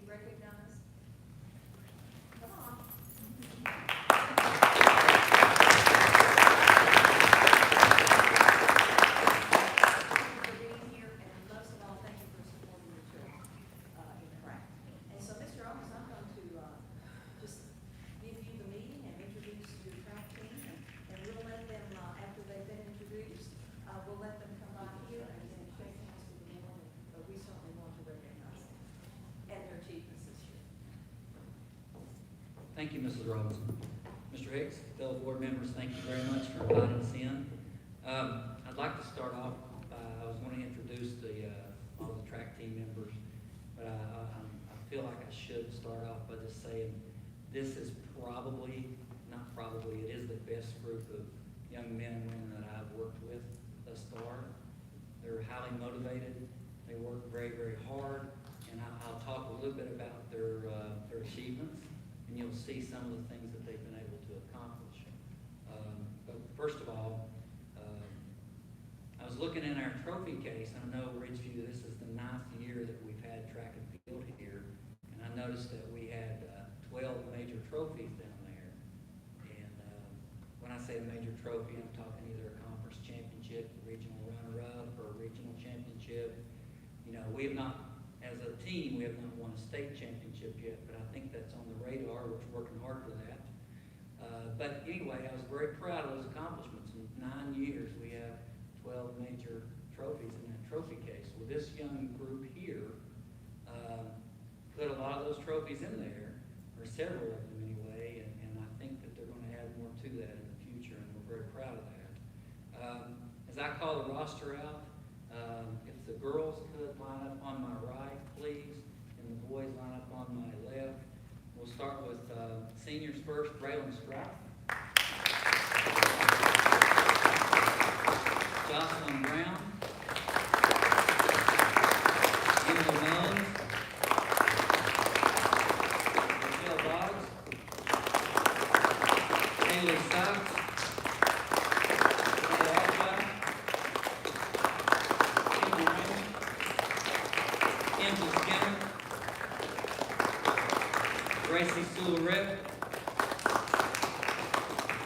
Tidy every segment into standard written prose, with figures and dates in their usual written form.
recognized? Come on. For being here, and most of all, thank you for supporting your children in craft. And so, Mr. Owens, I'm going to just give you the meeting and introduce your track team, and we'll let them, after they've been introduced, we'll let them come by here and then shake hands with them, but we certainly want to recognize them and their achievements this year. Thank you, Mrs. Robinson. Mr. Hicks, fellow board members, thank you very much for inviting us in. I'd like to start off, I was going to introduce all the track team members, but I feel like I should start off by just saying this is it is the best group of young men and women that I've worked with thus far. They're highly motivated, they work very, very hard, and I'll talk a little bit about their achievements, and you'll see some of the things that they've been able to accomplish. But first of all, I was looking in our trophy case, and I know Ridgeview, this is the 9th year that we've had track and field here, and I noticed that we had 12 major trophies down there. And when I say a major trophy, I'm talking either a conference championship, a regional runner-up, or a regional championship. You know, we have not, as a team, we have not won a state championship yet, but I think that's on the radar. We're working hard for that. But anyway, I was very proud of those accomplishments. In 9 years, we have 12 major trophies in that trophy case. Well, this young group here put a lot of those trophies in there, or several of them anyway, and I think that they're going to add more to that in the future, and we're very proud of that. As I call the roster out, if the girls could line up on my right, please, and the boys line up on my left. We'll start with seniors first, Braylon Strout. Jocelyn Brown. Emily Mullins. Michelle Boggs. Haley Sykes. Heather Archibald. Kimberly Raymond. Angela Skinner. Gracie Sularette.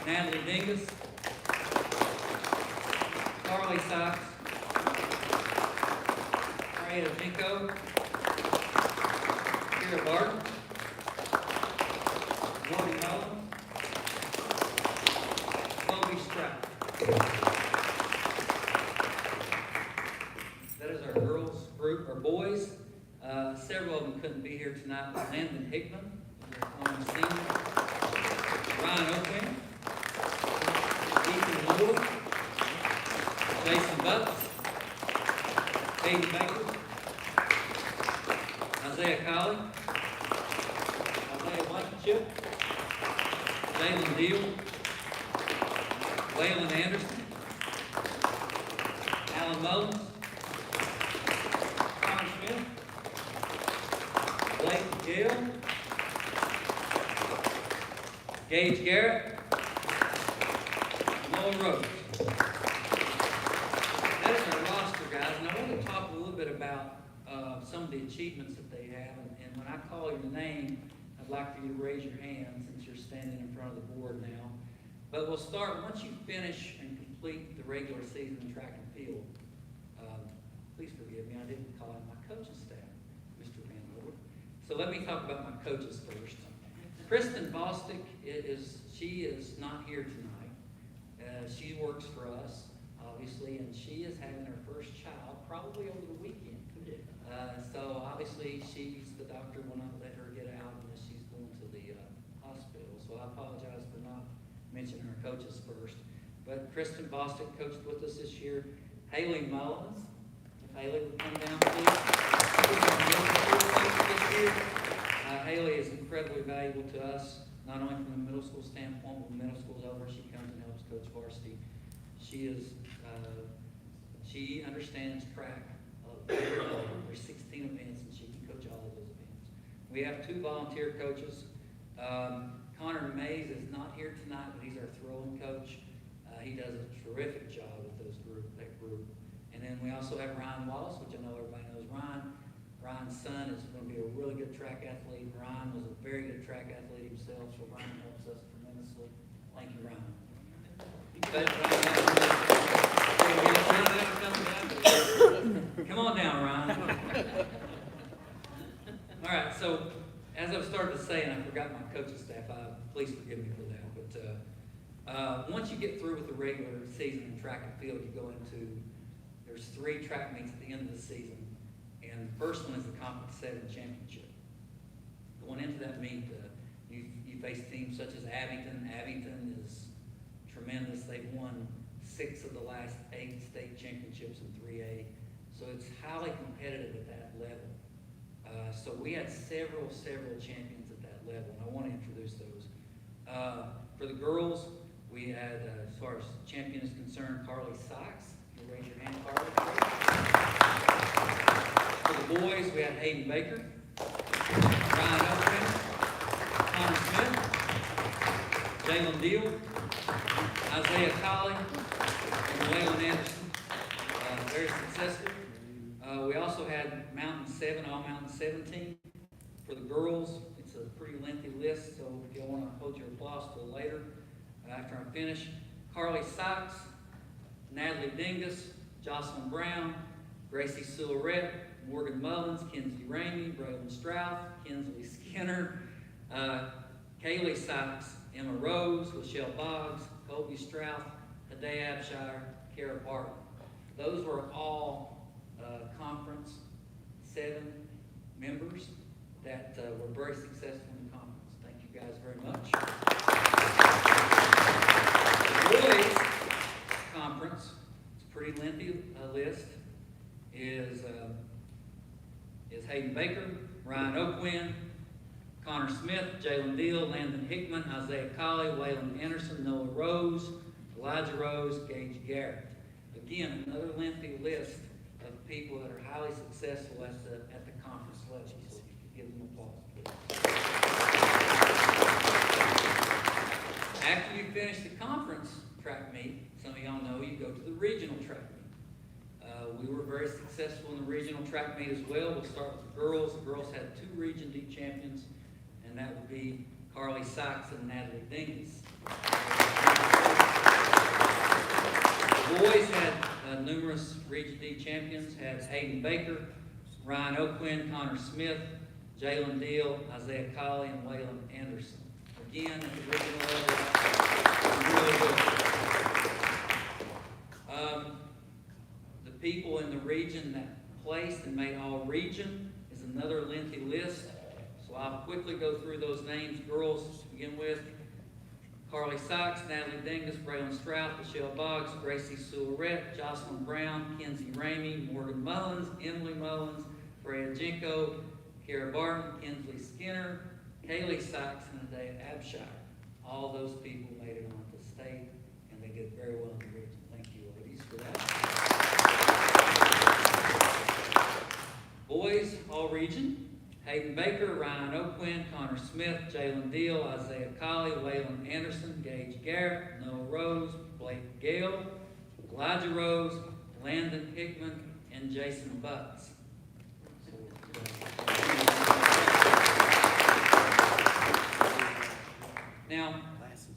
Natalie Dingus. Carly Sykes, Maria Jinko, Kira Barton, Jordan Mullins, Kobe Strout. That is our girls group. Our boys, several of them couldn't be here tonight. Landon Hickman, our senior, Ryan Oakman, Ethan Moore, Jason Butts, Hayden Baker, Isaiah Colley, Isaiah Blankenship, Jalen Deal, Waylon Anderson, Alan Mullins, Connor Smith, Blake Gill, Gage Garrett, Noah Rhodes. That is our roster, guys, and I want to talk a little bit about some of the achievements that they have, and when I call your name, I'd like for you to raise your hand since you're standing in front of the board now. But we'll start, once you finish and complete the regular season track and field, please forgive me, I didn't call in my coaching staff, Mr. Van Lord. So let me talk about my coaches first. Kristen Bostic, she is not here tonight. She works for us, obviously, and she is having her first child probably over the weekend. So obviously the doctor will not let her get out unless she's going to the hospital. So I apologize for not mentioning her coaches first. But Kristen Bostic coached with us this year. Haley Mullins, if Haley would come down, please. This year. Haley is incredibly valuable to us, not only from the middle school standpoint, but when middle school's over, she comes and helps coach varsity. She understands track. There's 16 events, and she can coach all of those events. We have 2 volunteer coaches. Connor Mays is not here tonight, but he's our throwing coach. He does a terrific job with that group. And then we also have Ryan Wallace, which I know everybody knows Ryan. Ryan's son is going to be a really good track athlete. Ryan was a very good track athlete himself, so Ryan helps us tremendously. Thank you, Ryan. Come on down, Ryan. All right, so as I started to say, and I forgot my coaching staff, please forgive me for that. But once you get through with the regular season in track and field, you go into, there's 3 track meets at the end of the season. And the first one is the Conference 7 Championship. Going into that meet, you face teams such as Abington. Abington is tremendous. They've won 6 of the last 8 state championships in 3A. So it's highly competitive at that level. So we had several champions at that level, and I want to introduce those. For the girls, we had, as far as champion is concerned, Carly Sykes. You raise your hand, Carly. For the boys, we had Hayden Baker, Ryan Elfman, Connor Smith, Jalen Deal, Isaiah Colley, and Waylon Anderson. Very successful. We also had Mountain 7, all Mountain 17. For the girls, it's a pretty lengthy list, so if you want to hold your applause till later, after I finish. Carly Sykes, Natalie Dingus, Jocelyn Brown, Gracie Silverette, Morgan Mullins, Kenzie Ramey, Braylon Strouth, Kinsley Skinner, Kaylee Sykes, Emma Rose, Michelle Boggs, Colby Strouth, Hadae Abshire, Kara Barton. Those were all Conference 7 members that were very successful in the conference. Thank you guys very much. The boys conference, it's a pretty lengthy list, is Hayden Baker, Ryan Oakwin, Connor Smith, Jalen Deal, Landon Hickman, Isaiah Colley, Waylon Anderson, Noah Rose, Elijah Rose, Gage Garrett. Again, another lengthy list of people that are highly successful at the conference level. So if you could give them applause, please. After you finish the conference track meet, some of y'all know you go to the regional track meet. We were very successful in the regional track meet as well. We'll start with the girls. The girls had 2 Region D champions, and that would be Carly Sykes and Natalie Dingus. The boys had numerous Region D champions, had Hayden Baker, Ryan Oakwin, Connor Smith, Jalen Deal, Isaiah Colley, and Waylon Anderson. Again, at the regional level, really good. The people in the region that placed and made all region is another lengthy list. So I'll quickly go through those names. Girls, to begin with, Carly Sykes, Natalie Dingus, Braylon Strouth, Michelle Boggs, Gracie Silverette, Jocelyn Brown, Kenzie Ramey, Morgan Mullins, Emily Mullins, Freya Jenko, Kara Barton, Kinsley Skinner, Kaylee Sykes, and Hadae Abshire. All those people made it onto the state, and they did very well in the region. Thank you, ladies, for that. Boys, all region. Hayden Baker, Ryan Oakwin, Connor Smith, Jalen Deal, Isaiah Colley, Waylon Anderson, Gage Garrett, Noah Rose, Blake Gale, Elijah Rose, Landon Hickman, and Jason Butts. Now,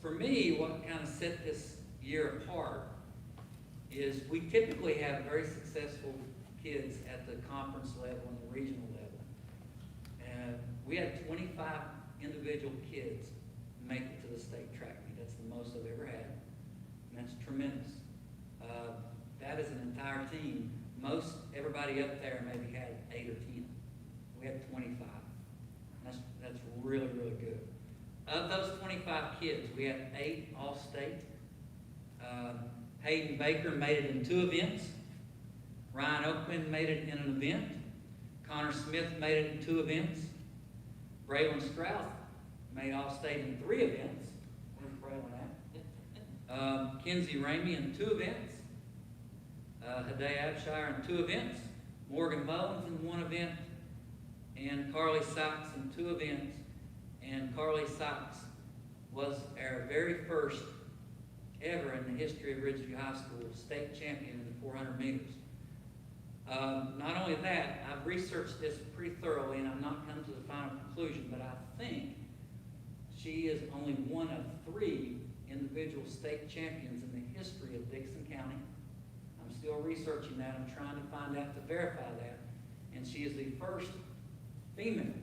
for me, what kind of set this year apart is we typically have very successful kids at the conference level and the regional level. And we had 25 individual kids make it to the state track meet. That's the most I've ever had. And that's tremendous. That is an entire team. Everybody up there maybe had 8 or 10. We had 25. That's really, really good. Of those 25 kids, we had 8 all-state. Hayden Baker made it in 2 events. Ryan Oakwin made it in an event. Connor Smith made it in 2 events. Braylon Strouth made all-state in 3 events. Where's Braylon at? Kenzie Ramey in 2 events. Hadae Abshire in 2 events. Morgan Mullins in 1 event. And Carly Sykes in 2 events. And Carly Sykes was our very first ever in the history of Ridgeview High School state champion in the 400 meters. Not only that, I've researched this pretty thoroughly, and I've not come to the final conclusion, but I think she is only one of 3 individual state champions in the history of Dickenson County. I'm still researching that. I'm trying to find out to verify that. And she is the first female,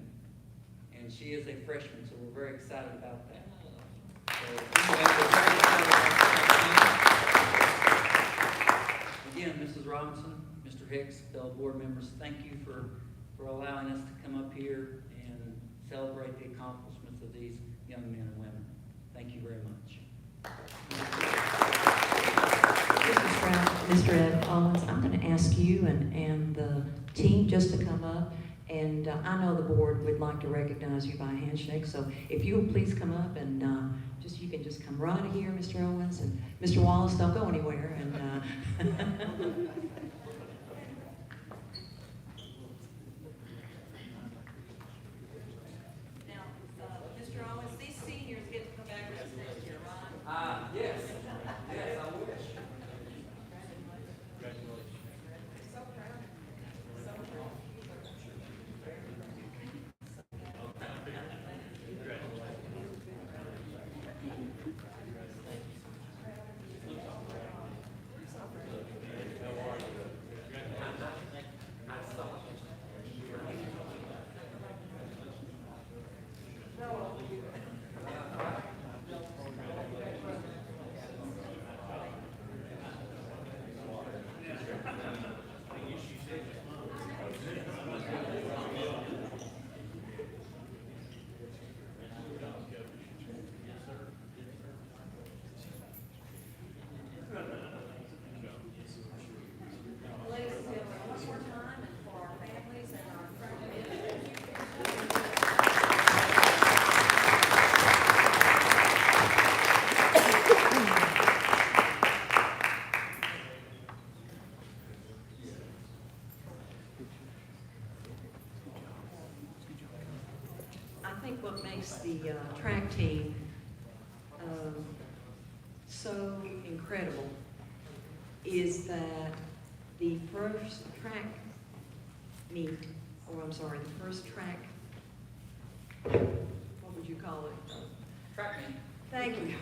and she is a freshman, so we're very excited about that. Again, Mrs. Robinson, Mr. Hicks, fellow board members, thank you for allowing us to come up here and celebrate the accomplishments of these young men and women. Thank you very much. Mr. Ed Owens, I'm going to ask you and the team just to come up, and I know the board would like to recognize you by a handshake, so if you will please come up and you can just come right here, Mr. Owens, and Mr. Wallace, don't go anywhere. And now, Mr. Owens, these seniors get to come back with us next year, right? Yes. Yes, I wish. So proud. So proud. I think what makes the track team so incredible is that the first track meet, or I'm sorry, the first track, what would you call it? Track meet. Thank you.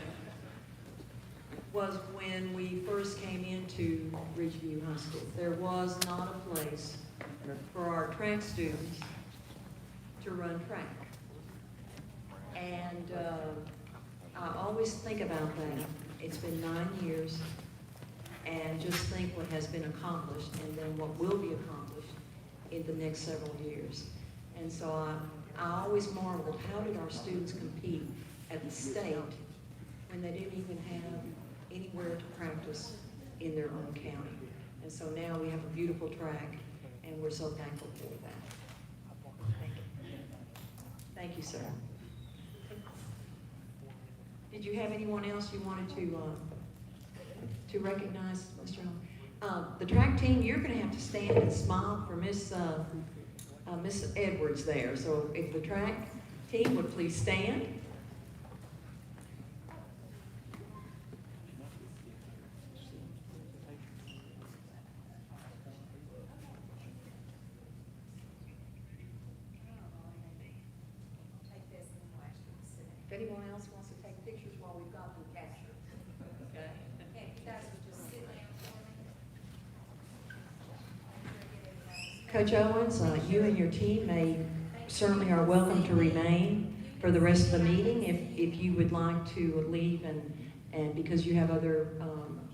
Was when we first came into Ridgeview High School. There was not a place for our track students to run track. And I always think about that. It's been 9 years, and just think what has been accomplished and then what will be accomplished in the next several years. And so I always marveled, how did our students compete at the state when they didn't even have anywhere to practice in their own county? And so now we have a beautiful track, and we're so thankful for that. Thank you. Thank you, sir. Did you have anyone else you wanted to recognize, Mr. Owen? The track team, you're going to have to stand and smile for Miss Edwards there. So if the track team would please stand. If anyone else wants to take pictures while we've got them captured. Okay. Okay, you guys would just sit down. Coach Owens, you and your team certainly are welcome to remain for the rest of the meeting if you would like to leave, and because you have other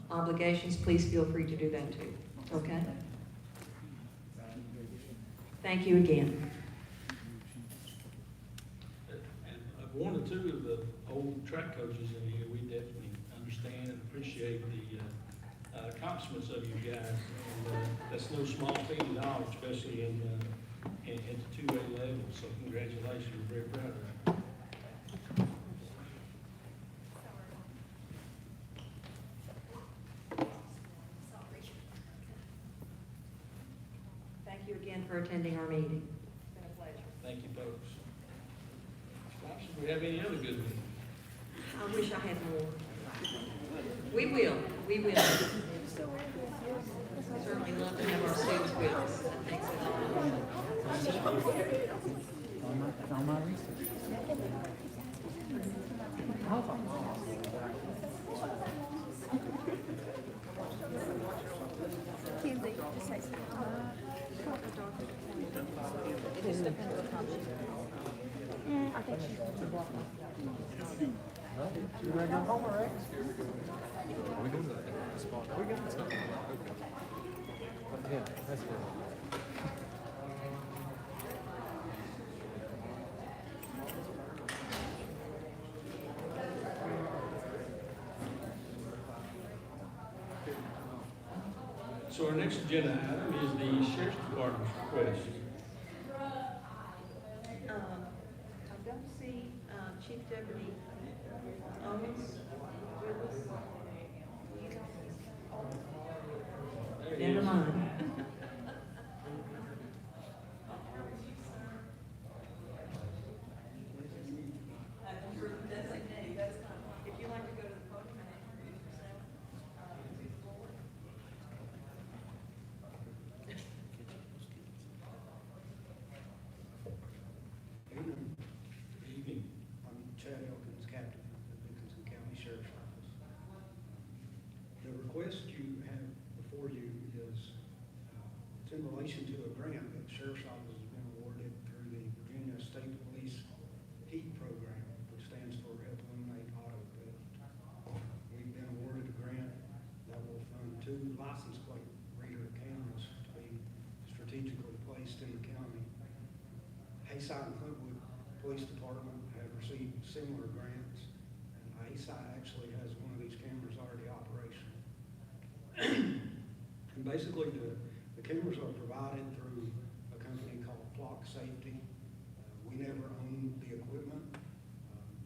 obligations, please feel free to do that too. Okay? Thank you again. One or two of the old track coaches in here, we definitely understand and appreciate the accomplishments of you guys. And that's no small feat at all, especially in the 2A level. So congratulations, we're very proud of that. Thank you again for attending our meeting. It's been a pleasure. Thank you, folks. Do we have any other good news? I wish I had more. We will. Certainly love to have our students with us. on my research. Kenzie, just say something. It just depends on how she. I think she's going to walk. You ready to go home, Rex? We go to the spot. We got the spot. Okay. Yeah, that's good. So our next agenda item is the Sheriff's Department's request. I don't see, Chief Deputy Owens with us. There he is. Never mind. If you'd like to go to the podium and introduce yourself, to the board. Evening. I'm Chad Elkins, Captain of the Dickenson County Sheriff's Office. The request you have before you is, it's in relation to a grant that the Sheriff's Office has been awarded through the Virginia State Police HEAT program, which stands for Help Eliminate Auto Theft. We've been awarded a grant that will fund 2 license plate reader cameras to be strategically placed in the county. Hayside and Clintwood Police Department have received similar grants, and Hayside actually has one of these cameras already operational. And basically, the cameras are provided through a company called Flock Safety. We never own the equipment.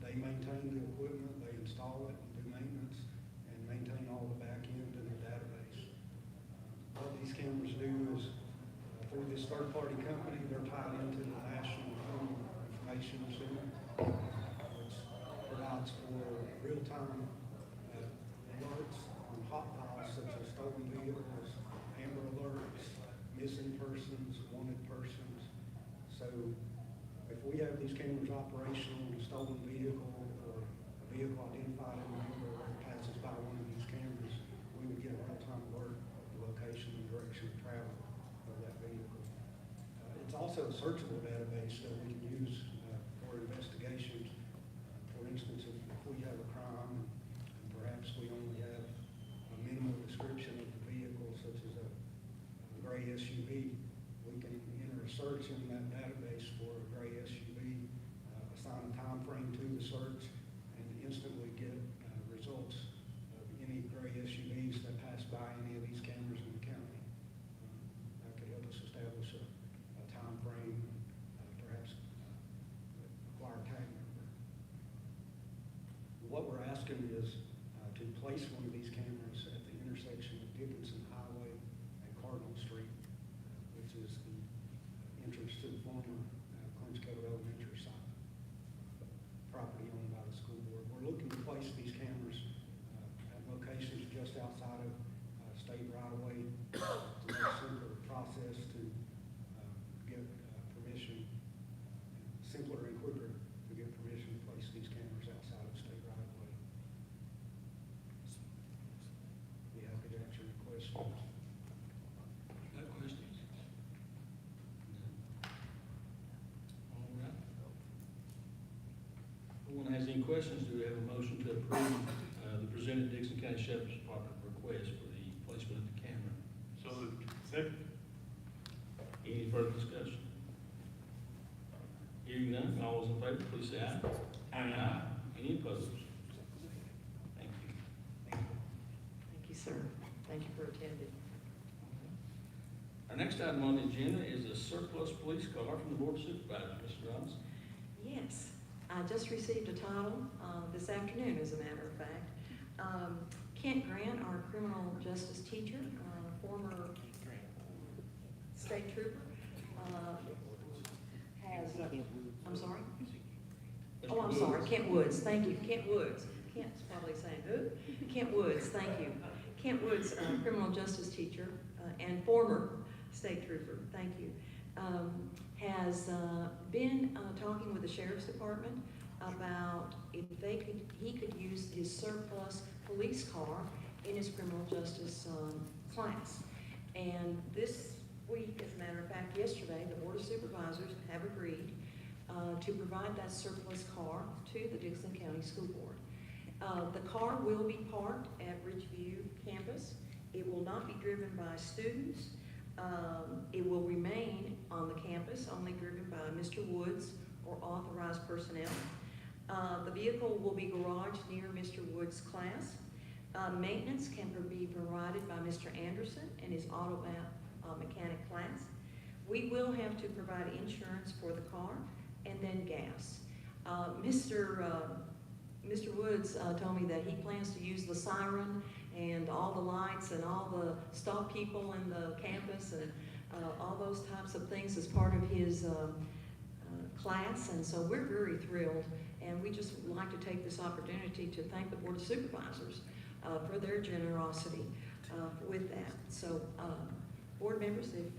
They maintain the equipment, they install it, and do maintenance, and maintain all the back end and the database. What these cameras do is, through this third-party company, they're tied into the National Criminal Information Center, which provides for real-time alerts on hot files such as stolen vehicles, Amber Alerts, missing persons, wanted persons. So if we have these cameras operational and a stolen vehicle or a vehicle identified in the Amber Alert passes by one of these cameras, we would get a real-time alert of the location and direction of travel of that vehicle. It's also a searchable database that we can use for investigations. For instance, if we have a crime and perhaps we only have a minimal description of the vehicle, such as a gray SUV, we can enter a search in that database for a gray SUV, assign a time frame to the search, and instantly get results of any gray SUVs that pass by any of these cameras in the county. That could help us establish a time frame, perhaps acquire a tag number. What we're asking is to place one of these cameras at the intersection of Dickenson Highway and Cardinal Street, which is the entrance to the former Clinchcote Elementary site, property owned by the school board. We're looking to place these cameras at locations just outside of state right-of-way. It's a much simpler process to get permission, simpler and quicker to get permission to place these cameras outside of state right-of-way. Be happy to answer your questions. Got questions? All right. No one has any questions, do we have a motion to approve the presented Dickenson County Sheriff's Department request for the placement of the camera? So moved. Second. Any further discussion? Hearing none, all those in favor, please say aye. Aye. Any opposed? Thank you. Thank you, sir. Thank you for attending. Our next item on the agenda is a surplus police car from the Board of Supervisors. Mr. Ross? Yes, I just received a title this afternoon, as a matter of fact. Kent Grant, our criminal justice teacher, former state trooper, has, I'm sorry? Oh, I'm sorry, Kent Woods, thank you, Kent Woods. Kent's probably saying, who? Kent Woods, thank you. Kent Woods, criminal justice teacher and former state trooper, thank you, has been talking with the sheriff's department about if he could use his surplus police car in his criminal justice class. And this week, as a matter of fact, yesterday, the Board of Supervisors have agreed to provide that surplus car to the Dickenson County School Board. The car will be parked at Ridgeview campus. It will not be driven by students. It will remain on the campus, only driven by Mr. Woods or authorized personnel. The vehicle will be garaged near Mr. Woods' class. Maintenance can be provided by Mr. Anderson and his auto mechanic class. We will have to provide insurance for the car and then gas. Mr. Woods told me that he plans to use the siren and all the lights and all the stop people in the campus and all those types of things as part of his class. And so we're very thrilled, and we just would like to take this opportunity to thank the Board of Supervisors for their generosity with that. So board members, if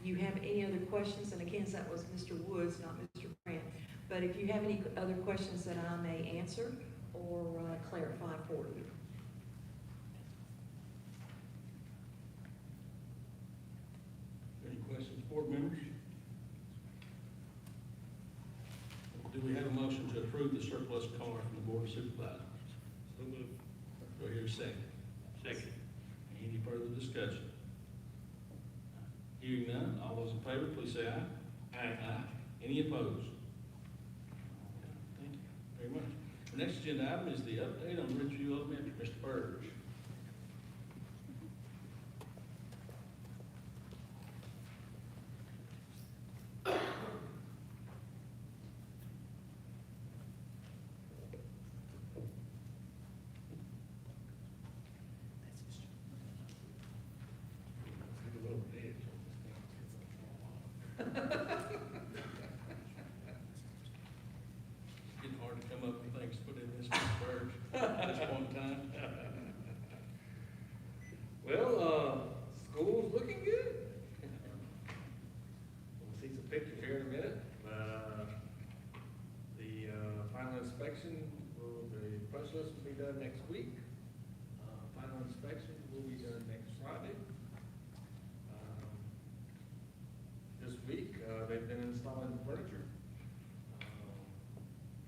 you have any other questions, and again, that was Mr. Woods, not Mr. Grant, but if you have any other questions that I may answer or clarify for you. Any questions, board members? Do we have a motion to approve the surplus car from the Board of Supervisors? So moved. Do I hear a second? Second. Any further discussion? Hearing none, all those in favor, please say aye. Aye. Any opposed? Thank you very much. The next agenda item is the update on Ridgeview Elementary. Mr. Burge. Getting hard to come up with things to put in this, Mr. Burge, at this point in time. Well, school's looking good. We'll see some pictures here in a minute. The final inspection, the punch list will be done next week. Final inspection will be done next Friday. This week, they've been installing furniture.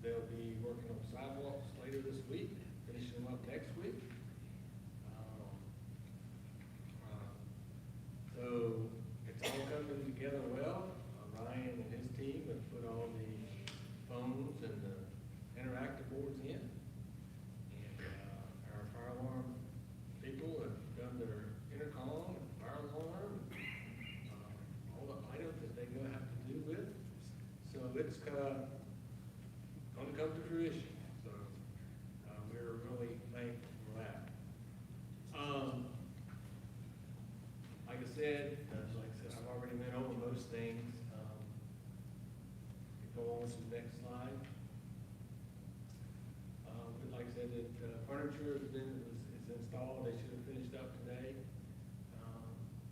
They'll be working on sidewalks later this week, finishing them up next week. So it's all coming together well. Ryan and his team have put all the phones and the interactive boards in. And our fire alarm people have done their intercom and fire alarm, all the items that they're gonna have to do with. So it's gonna come to fruition. So we're really thankful for that. Like I said, I've already went over most things. Go on to the next slide. Like I said, furniture is installed. They should have finished up today.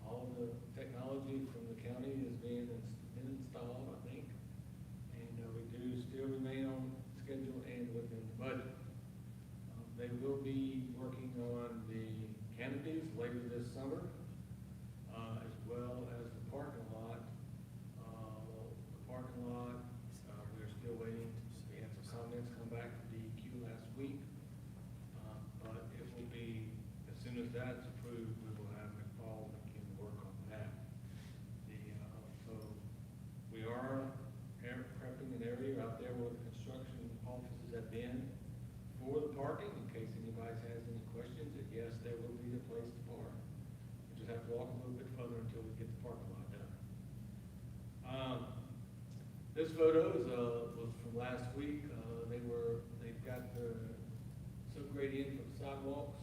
All of the technology from the county has been installed, I think. And we do still remain on schedule and within the budget. They will be working on the canopies later this summer, as well as the parking lot. The parking lot, we're still waiting. We had some comments come back from DEQ last week. But it will be, as soon as that's approved, we will have McFall that can work on that. So we are prepping an area out there where the construction offices have been for the parking, in case anybody has any questions. That yes, there will be a place to park. We just have to walk a little bit further until we get the parking lot done. This photo was from last week. They've got the subgradient for the sidewalks.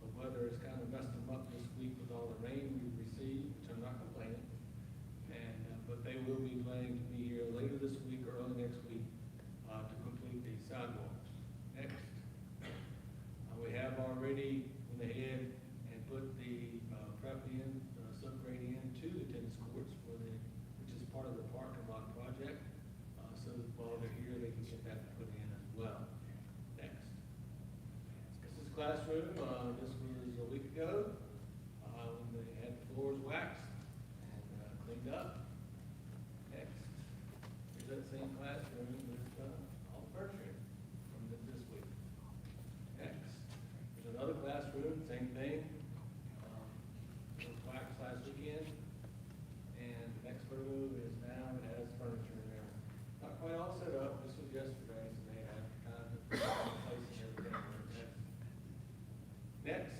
The weather has kind of messed them up this week with all the rain we've received, which I'm not complaining. But they will be planning to be here later this week or early next week to complete the sidewalks. Next, we have already went ahead and put the prep in, subgrade in to the tennis courts for the classroom, this was a week ago, when they had the floors waxed and cleaned up. Next, here's that same classroom with all the furniture from this week. Next, there's another classroom, same thing. It was waxed last weekend. And the next photo is now, it has furniture in there. Not quite all set up, this was yesterday, so they had kind of placing everything where it's at. Next,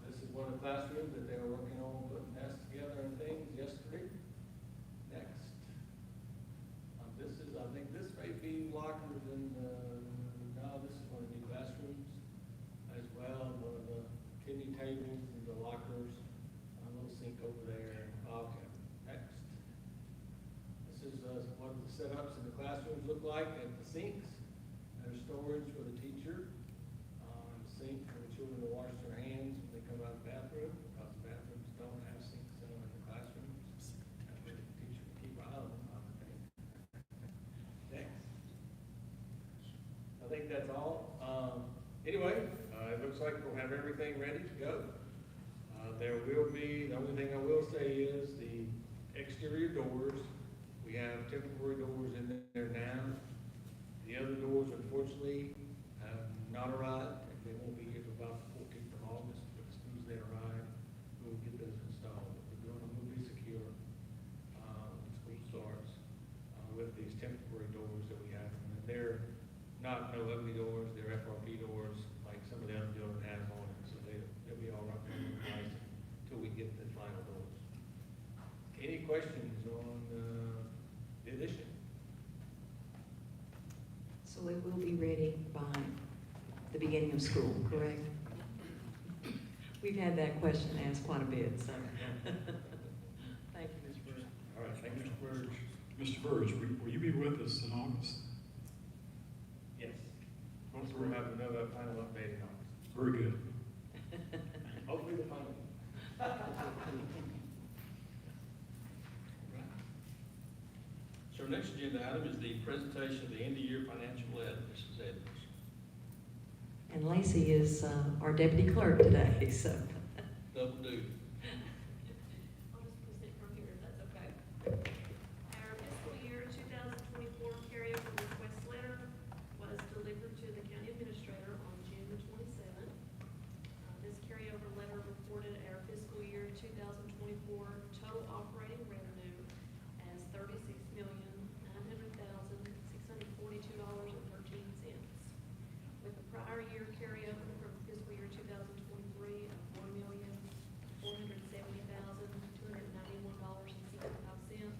this is one of the classrooms that they were working on putting desks together and things yesterday. Next. This is, I think this may be lockers and, no, this is one of the new classrooms as well. One of the kidney tables and the lockers, a little sink over there. Okay, next. This is what the setups in the classrooms look like at the sinks. There's storage for the teacher, sink for the children to wash their hands when they come out of the bathroom, because the bathrooms don't have sinks in them in the classrooms. That's where the teacher can keep eye on them, I would think. Next. I think that's all. Anyway, it looks like we'll have everything ready to go. There will be, the only thing I will say is the exterior doors. We have temporary doors in there now. The other doors, unfortunately, have not arrived. They won't be here till about the 14th of August, but as soon as they arrive, we'll get those installed. The building will be secure when school starts with these temporary doors that we have. And they're not no ugly doors, they're FRP doors like some of the other buildings have on it, so they'll be all right until we get the final doors. Any questions on the addition? So it will be ready by the beginning of school, correct? We've had that question asked quite a bit, so. Thank you, Mr. Burge. All right, thank you, Mr. Burge. Mr. Burge, will you be with us in August? Yes. Once we'll have another final update in August. Very good. Hopefully the final. So our next agenda item is the presentation of the end-of-year financial letter. Mrs. Edwards. And Lacey is our deputy clerk today, so. Double duty. I'll just present from here, if that's okay. Our fiscal year 2024 carryover request letter was delivered to the county administrator on June the 27th. This carryover letter reported our fiscal year 2024 total operating revenue as $36,900,642.13, with the prior year carryover from fiscal year 2023 of $1,470,291.65.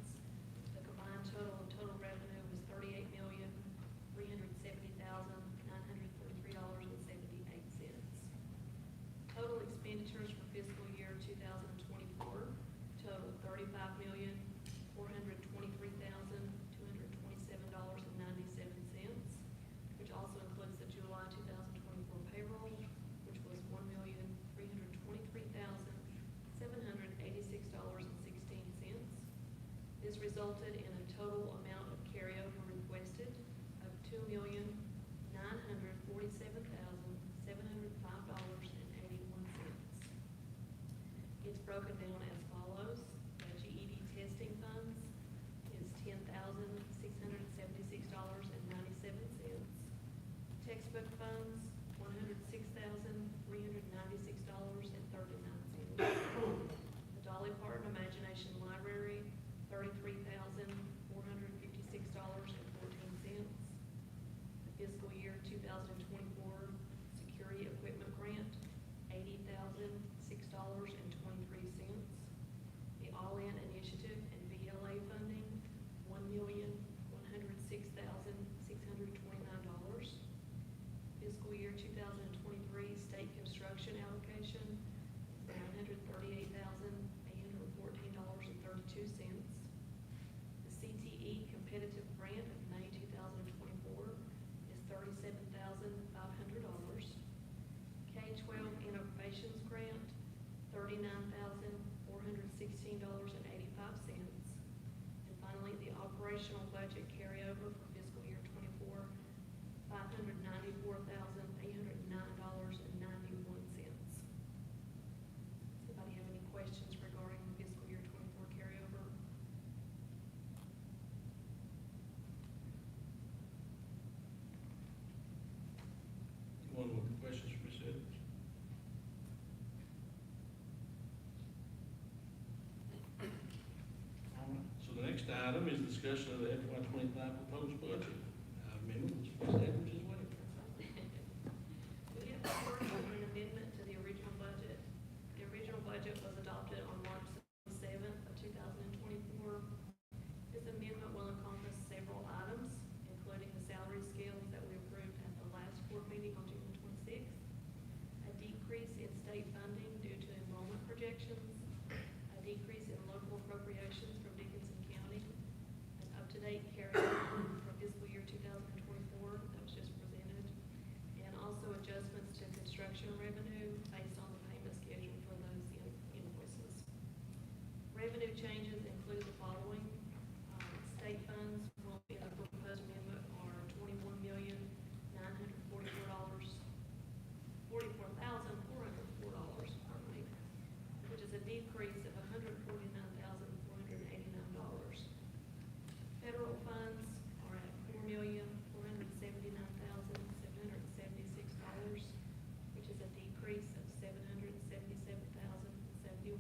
The combined total of total revenue was $38,370,933.78. Total expenditures for fiscal year 2024 totaled $35,423,227.97, which also includes the July 2024 payroll, which was $1,323,786.16. This resulted in a total amount of carryover requested of $2,947,705.81. It's broken down as follows. The GED testing funds is $10,676.97. Textbook funds, $106,396.39. The Dolly Parton Imagination Library, $33,456.14. The fiscal year 2024 security equipment grant, $80,006.23. The All-In Initiative and VLA funding, $1,106,629. Fiscal year 2023 state construction allocation, $938,814.32. The CTE competitive grant of May 2024 is $37,500. K-12 innovations grant, $39,416.85. And finally, the operational budget carryover for fiscal year 24, $594,809.86. item is discussion of the FY 25 proposed budget. Amendment, Ms. Edwards as well. We have before you an amendment to the original budget. The original budget was adopted on March 7th of 2024. This amendment will encompass several items, including the salary scales that we approved at the last board meeting on June 26th, a decrease in state funding due to enrollment projections, a decrease in local appropriations from Dickenson County, an up-to-date carryover from fiscal year 2024 that was just presented, and also adjustments to construction revenue based on the payment schedule for those invoices. Revenue changes include the following. State funds will be, the proposed amendment are $21,944,404, which is a decrease of $149,489. Federal funds are at $4,479,776, which is a decrease of $777,071.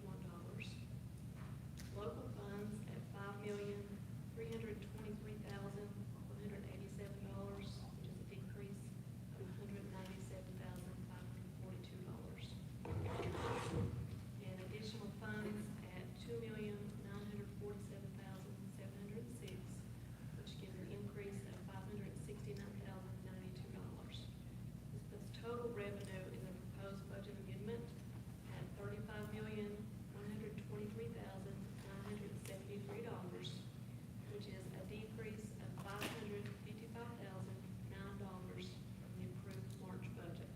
Local funds at $5,323,187, which is a decrease of $197,542. And additional funds at $2,947,706, which gives an increase of $569,092. This puts total revenue in the proposed budget amendment at $35,123,973, which is a decrease of $555,009 from the approved March budget.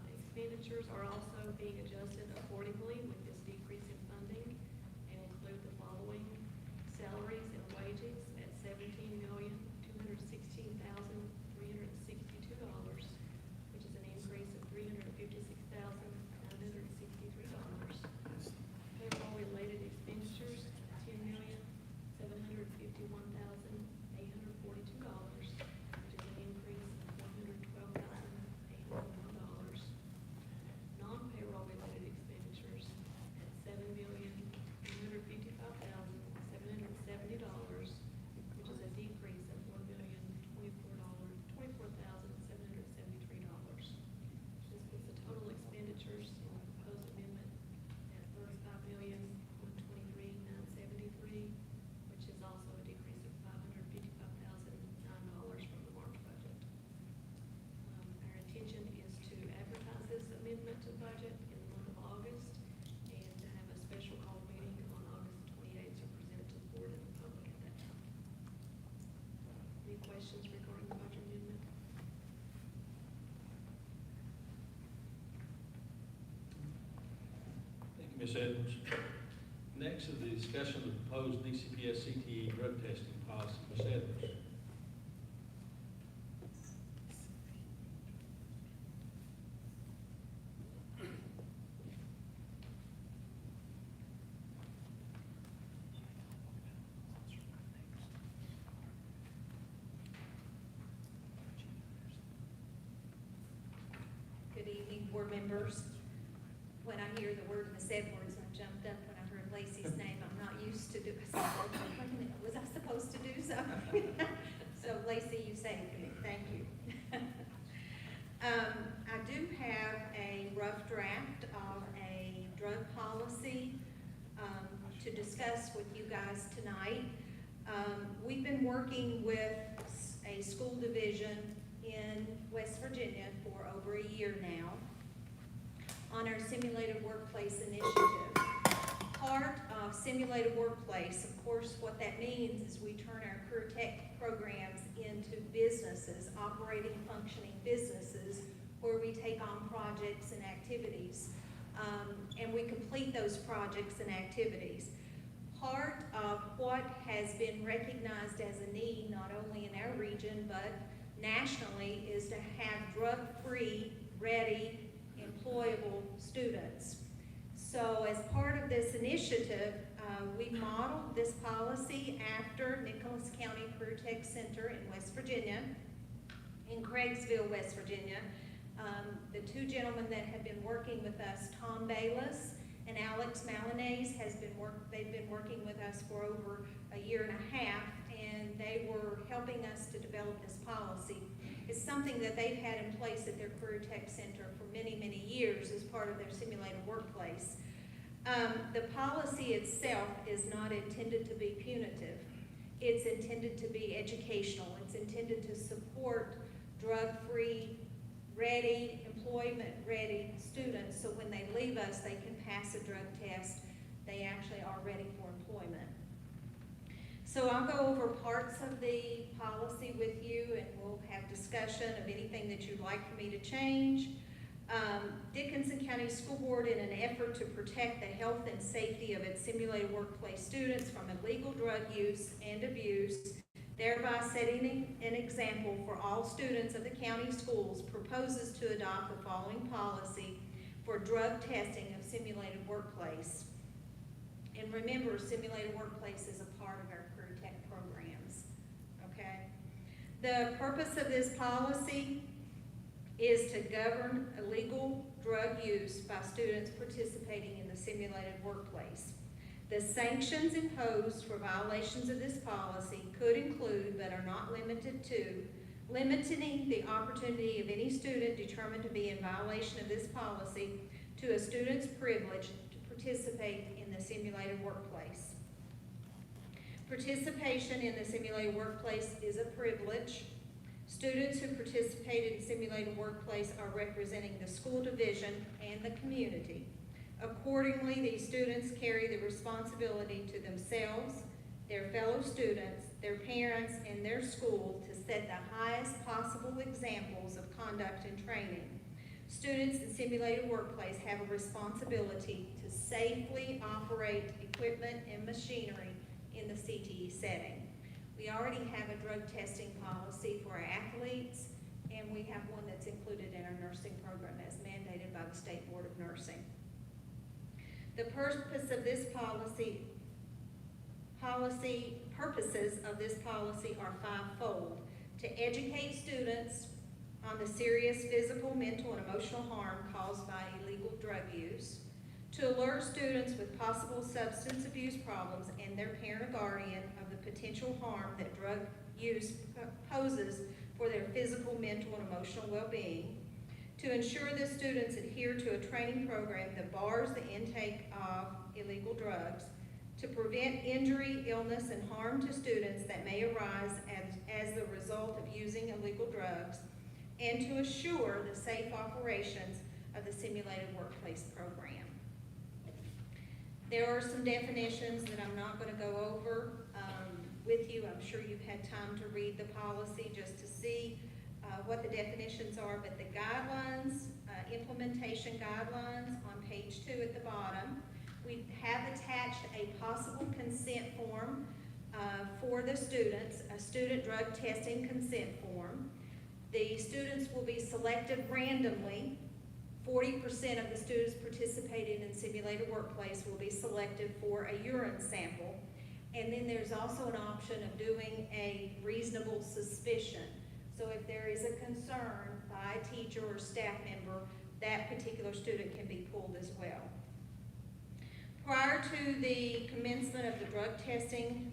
Expenditures are also being adjusted accordingly with this decrease in funding and include the following: salaries and wages at $17,216,362, which is an increase of $356,963. Payroll-related expenditures at $10,751,842, which is an increase of $112,801. Non-payroll related expenditures at $7,155,770, which is a decrease of $1,024,773. This puts the total expenditures in the proposed amendment at $35,123,973, which is also a decrease of $555,009 from the March budget. Our intention is to advertise this amendment to budget in the month of August and to have a special call meeting on August 28th to present it to the board and the public at that time. Any questions regarding the budget amendment? Thank you, Ms. Edwards. Next is the discussion of the proposed DCPS CTE drug testing policy. Ms. Edwards. Good evening, board members. When I hear the word Miss Edwards, I jumped up when I heard Lacey's name. I'm not used to do, I said, "Oh, wait a minute, was I supposed to do so?" So Lacey, you saved me, thank you. I do have a rough draft of a drug policy to discuss with you guys tonight. We've been working with a school division in West Virginia for over a year now on our simulated workplace initiative. Part of simulated workplace, of course, what that means is we turn our career tech programs into businesses, operating, functioning businesses, where we take on projects and activities, and we complete those projects and activities. Part of what has been recognized as a need, not only in our region, but nationally, is to have drug-free, ready, employable students. So as part of this initiative, we modeled this policy after Nicholas County Career Tech Center in West Virginia, in Craigsville, West Virginia. The two gentlemen that have been working with us, Tom Bayless and Al Alex Malinese they've been working with us for over a year and a half, and they were helping us to develop this policy. It's something that they've had in place at their Career Tech Center for many, many years as part of their simulated workplace. The policy itself is not intended to be punitive. It's intended to be educational. It's intended to support drug-free, ready, employment-ready students, so when they leave us, they can pass a drug test. They actually are ready for employment. So I'll go over parts of the policy with you, and we'll have discussion of anything that you'd like for me to change. Dickenson County School Board, in an effort to protect the health and safety of its simulated workplace students from illegal drug use and abuse, thereby setting an example for all students of the county schools, proposes to adopt the following policy for drug testing of simulated workplace. And remember, simulated workplace is a part of our career tech programs, okay? The purpose of this policy is to govern illegal drug use by students participating in the simulated workplace. The sanctions imposed for violations of this policy could include, but are not limited to, limiting the opportunity of any student determined to be in violation of this policy to a student's privilege to participate in the simulated workplace. Participation in the simulated workplace is a privilege. Students who participate in simulated workplace are representing the school division and the community. Accordingly, these students carry the responsibility to themselves, their fellow students, their parents, and their school to set the highest possible examples of conduct and training. Students in simulated workplace have a responsibility to safely operate equipment and machinery in the CTE setting. We already have a drug testing policy for our athletes, and we have one that's included in our nursing program as mandated by the State Board of Nursing. The purpose of this purposes of this policy are fivefold: to educate students on the serious physical, mental, and emotional harm caused by illegal drug use, to alert students with possible substance abuse problems and their parent or guardian of the potential harm that drug use poses for their physical, mental, and emotional well-being, to ensure that students adhere to a training program that bars the intake of illegal drugs, to prevent injury, illness, and harm to students that may arise as the result of using illegal drugs, and to assure the safe operations of the simulated workplace program. There are some definitions that I'm not going to go over with you. I'm sure you've had time to read the policy just to see what the definitions are, but the guidelines, implementation guidelines on page 2 at the bottom, we have attached a possible consent form for the students, a student drug testing consent form. The students will be selected randomly. 40% of the students participating in simulated workplace will be selected for a urine sample. And then there's also an option of doing a reasonable suspicion. So if there is a concern by a teacher or staff member, that particular student can be pulled as well. Prior to the commencement of the drug testing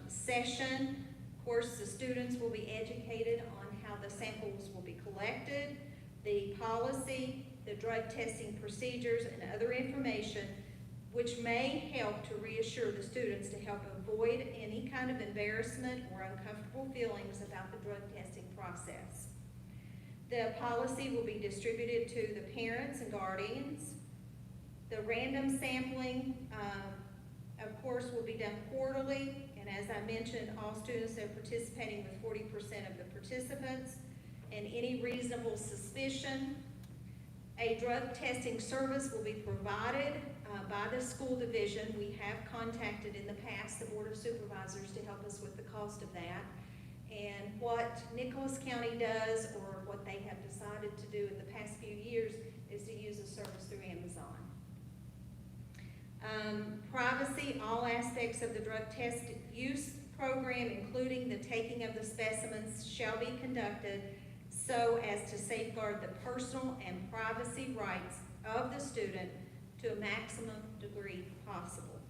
session, of course, the students will be educated on how the samples will be collected, the policy, the drug testing procedures, and other information which may help to reassure the students to help avoid any kind of embarrassment or uncomfortable feelings about the drug testing process. The policy will be distributed to the parents and guardians. The random sampling, of course, will be done quarterly, and as I mentioned, all students are participating with 40% of the participants, and any reasonable suspicion. A drug testing service will be provided by the school division. We have contacted in the past the Board of Supervisors to help us with the cost of that. And what Nicholas County does, or what they have decided to do in the past few years, is to use a service through Amazon. Privacy, all aspects of the drug test use program, including the taking of the specimens, shall be conducted so as to safeguard the personal and privacy rights of the student to a maximum degree possible.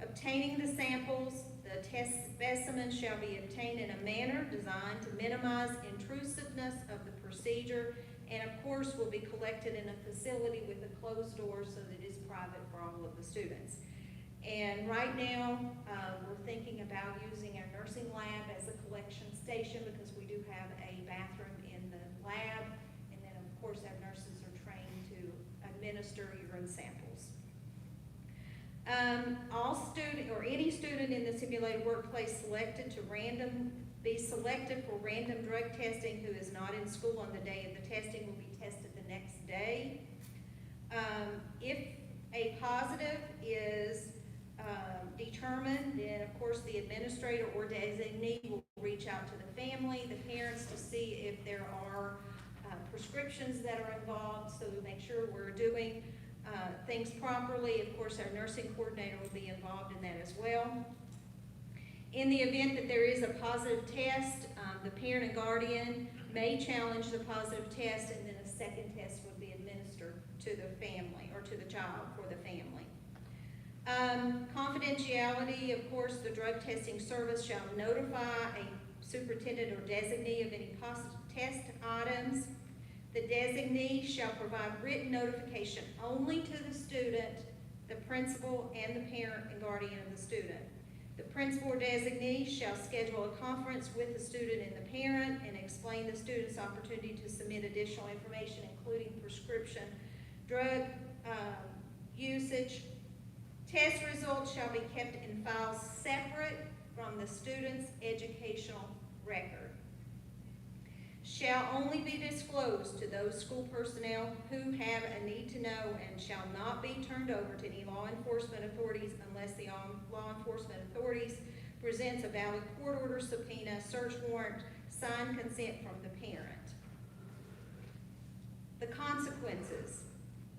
Obtaining the samples, the test specimens shall be obtained in a manner designed to minimize intrusiveness of the procedure, and of course will be collected in a facility with a closed door so that it is private for all of the students. And right now, we're thinking about using our nursing lab as a collection station because we do have a bathroom in the lab, and then of course our nurses are trained to administer urine samples. All student or any student in the simulated workplace be selected for random drug testing who is not in school on the day of the testing will be tested the next day. If a positive is determined, then of course the administrator or designee will reach out to the family, the parents, to see if there are prescriptions that are involved, so to make sure we're doing things properly. Of course, our nursing coordinator will be involved in that as well. In the event that there is a positive test, the parent and guardian may challenge the positive test, and then a second test would be administered to the family or to the child for the family. Confidentiality, of course, the drug testing service shall notify a superintendent or designee of any positive test items. The designee shall provide written notification only to the student, the principal, and the parent and guardian of the student. The principal or designee shall schedule a conference with the student and the parent and explain the student's opportunity to submit additional information, including prescription drug usage. Test results shall be kept in files separate from the student's educational record. Shall only be disclosed to those school personnel who have a need to know, and shall not be turned over to any law enforcement authorities unless the law enforcement authorities presents a valid court order, subpoena, search warrant, signed consent from the parent. The consequences.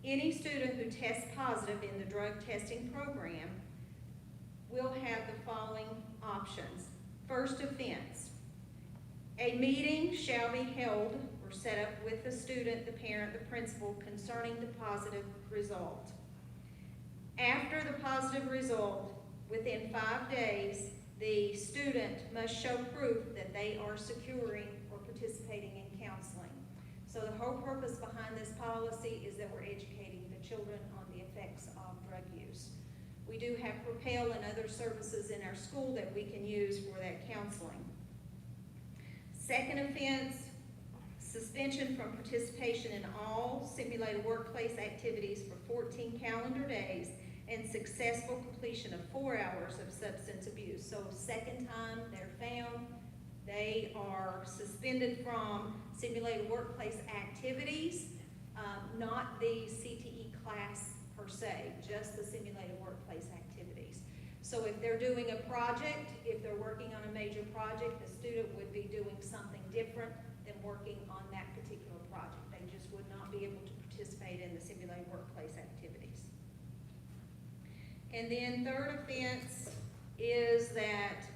Any student who tests positive in the drug testing program will have the following options. First offense. A meeting shall be held or set up with the student, the parent, the principal concerning the positive result. After the positive result, within 5 days, the student must show proof that they are securing or participating in counseling. So the whole purpose behind this policy is that we're educating the children on the effects of drug use. We do have Propel and other services in our school that we can use for that counseling. Second offense, suspension from participation in all simulated workplace activities for 14 calendar days and successful completion of 4 hours of substance abuse. So second time they're found, they are suspended from simulated workplace activities, not the CTE class per se, just the simulated workplace activities. So if they're doing a project, if they're working on a major project, the student would be doing something different than working on that particular project. They just would not be able to participate in the simulated workplace activities. And then third offense is that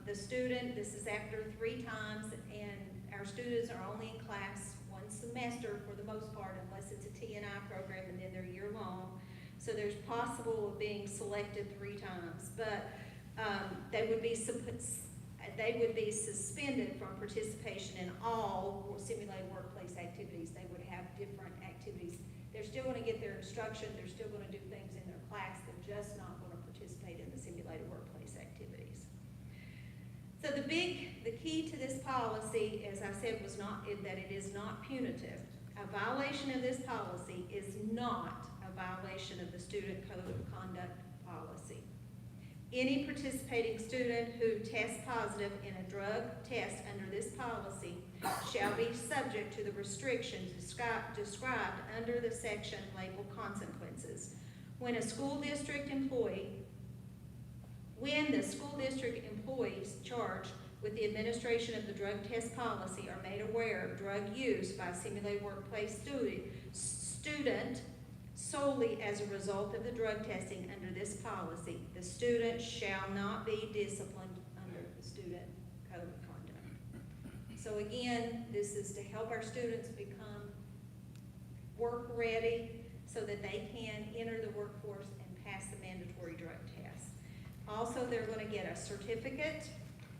the student, this is after 3 times, and our students are only in class 1 semester for the most part, unless it's a T&I program, and then they're year long. So there's possible of being selected 3 times, but they would be suspended from participation in all simulated workplace activities. They would have different activities. They're still going to get their instruction. They're still going to do things in their class. They're just not going to participate in the simulated workplace activities. So the key to this policy, as I said, was that it is not punitive. A violation of this policy is not a violation of the Student Code of Conduct policy. Any participating student who tests positive in a drug test under this policy shall be subject to the restrictions described under the section labeled consequences. When the school district employees charged with the administration of the drug test policy are made aware of drug use by a simulated workplace student solely as a result of the drug testing under this policy, the student shall not be disciplined under the Student Code of Conduct. So again, this is to help our students become work ready. so that they can enter the workforce and pass the mandatory drug test. Also, they're going to get a certificate.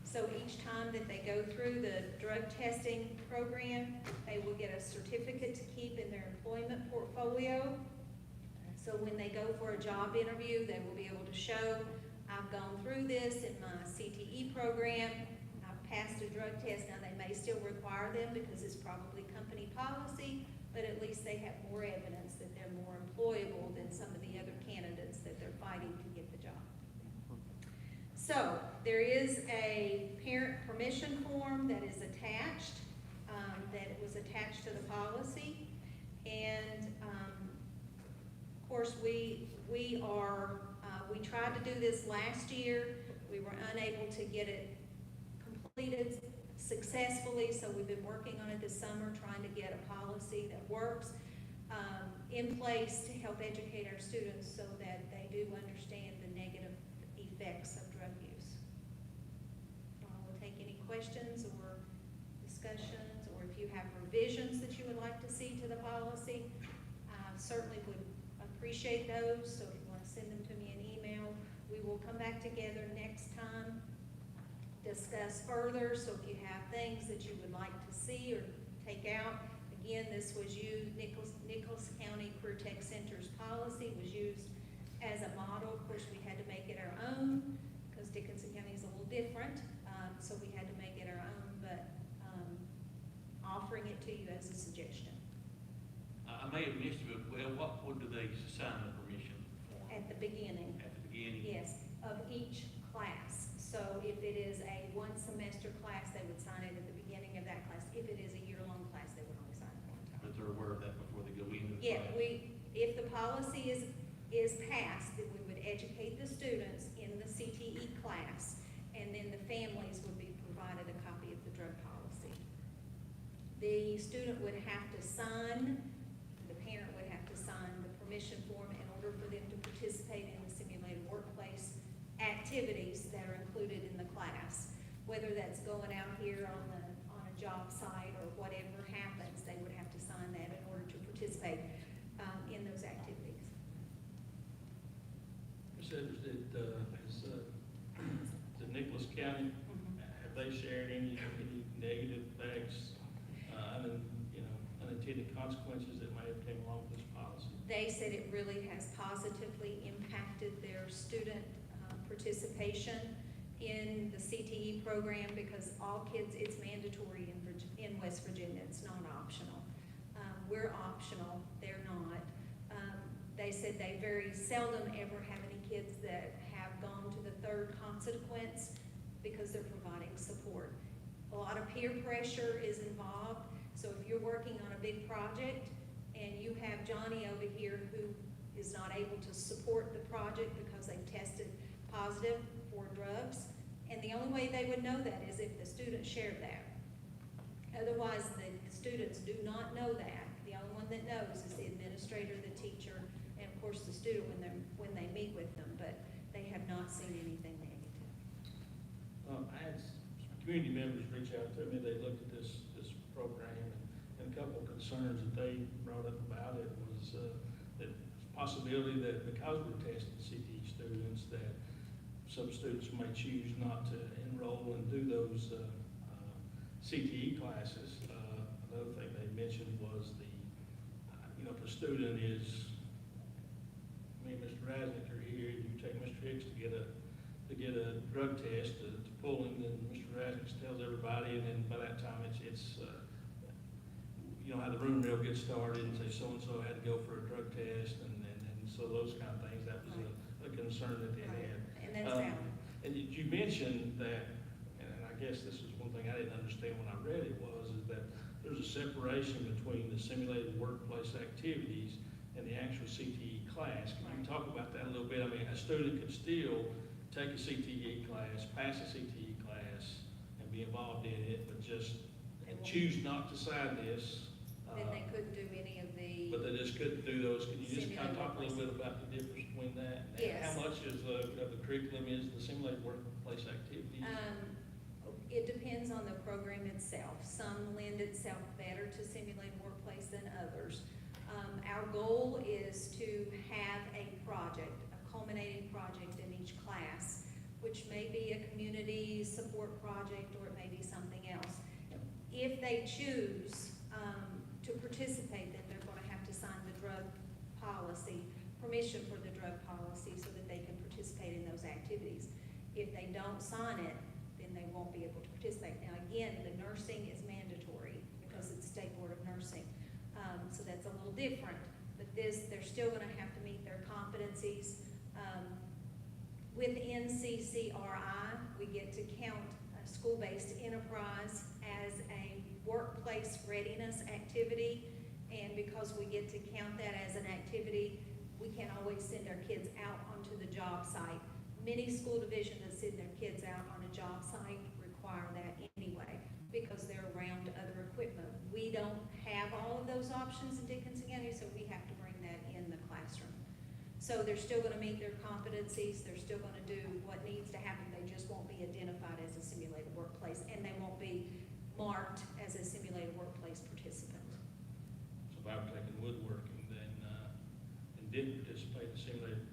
So each time that they go through the drug testing program, they will get a certificate to keep in their employment portfolio. So when they go for a job interview, they will be able to show, I've gone through this in my CTE program, I've passed a drug test. Now, they may still require them because it's probably company policy, but at least they have more evidence that they're more employable than some of the other candidates that they're fighting to get the job. So there is a parent permission form that is attached, that was attached to the policy. And of course, we tried to do this last year. We were unable to get it completed successfully, so we've been working on it this summer, trying to get a policy that works in place to help educate our students so that they do understand the negative effects of drug use. We'll take any questions or discussions, or if you have revisions that you would like to see to the policy, I certainly would appreciate those. So if you want to send them to me in email, we will come back together next time, discuss further. So if you have things that you would like to see or take out, again, this was used, Nicholas County Career Tech Center's policy was used as a model. Of course, we had to make it our own because Dickenson County is a little different, so we had to make it our own, but offering it to you as a suggestion. I may have missed it, but what do they sign the permission form? At the beginning. At the beginning? Yes, of each class. So if it is a one semester class, they would sign it at the beginning of that class. If it is a year-long class, they would only sign it one time. But they're aware of that before they go into the Yeah, class? if the policy is passed, then we would educate the students in the CTE class, and then the families would be provided a copy of the drug policy. The student would have to sign, the parent would have to sign the permission form in order for them to participate in the simulated workplace activities that are included in the class. Whether that's going out here on a job site or whatever happens, they would have to sign that in order to participate in those activities. You said is Nicholas County, have they shared any negative effects, unintended consequences that may have came along with this policy? They said it really has positively impacted their student participation in the CTE program because all kids, it's mandatory in West Virginia, it's not optional. We're optional, they're not. They said they very seldom ever have any kids that have gone to the third consequence because they're providing support. A lot of peer pressure is involved, so if you're working on a big project and you have Johnny over here who is not able to support the project because they've tested positive for drugs, and the only way they would know that is if the student shared that. Otherwise, the students do not know that. The only one that knows is the administrator, the teacher, and of course the student when they meet with them, but they have not seen anything negative. I had some community members reach out to me. They looked at this program, and a couple of concerns that they brought up about it was that possibility that because we're testing CTE students, that some students may choose not to enroll and do those CTE classes. Another thing they mentioned was if a student is, me and Mr. Rasnick are here, you take Mr. Hicks to get a drug test to pull him, then Mr. Rasnick tells everybody, and then by that time it's how the rumor mill gets started and say so-and-so had to go for a drug test, and so those kind of things, that was a concern that they had. And that's valid. And you mentioned that, and I guess this is one thing I didn't understand when I read it, is that there's a separation between the simulated workplace activities and the actual CTE class. Can you talk about that a little bit? I mean, a student could still take a CTE class, pass a CTE class, and be involved in it, but just choose not to sign this. Then they couldn't do any of the. But they just couldn't do those. Can you just kind of talk a little bit about the difference between that? Yes. How much of the curriculum is the simulated workplace activities? It depends on the program itself. Some lend itself better to simulated workplace than others. Our goal is to have a project, a culminating project in each class, which may be a community support project or it may be something else. If they choose to participate, then they're going to have to sign the drug policy, permission for the drug policy so that they can participate in those activities. If they don't sign it, then they won't be able to participate. Now, again, the nursing is mandatory because it's State Board of Nursing. So that's a little different, but they're still gonna have to meet their competencies. With NCCRI, we get to count a school-based enterprise as a workplace readiness activity, and because we get to count that as an activity, we can't always send our kids out onto the job site. Many school divisions that send their kids out on a job site require that anyway, because they're around other equipment. We don't have all of those options in Dickenson County, so we have to bring that in the classroom. So they're still gonna meet their competencies, they're still gonna do what needs to happen, they just won't be identified as a simulated workplace, and they won't be marked as a simulated workplace participant. So if I were taking woodworking, then, and didn't participate in simulated,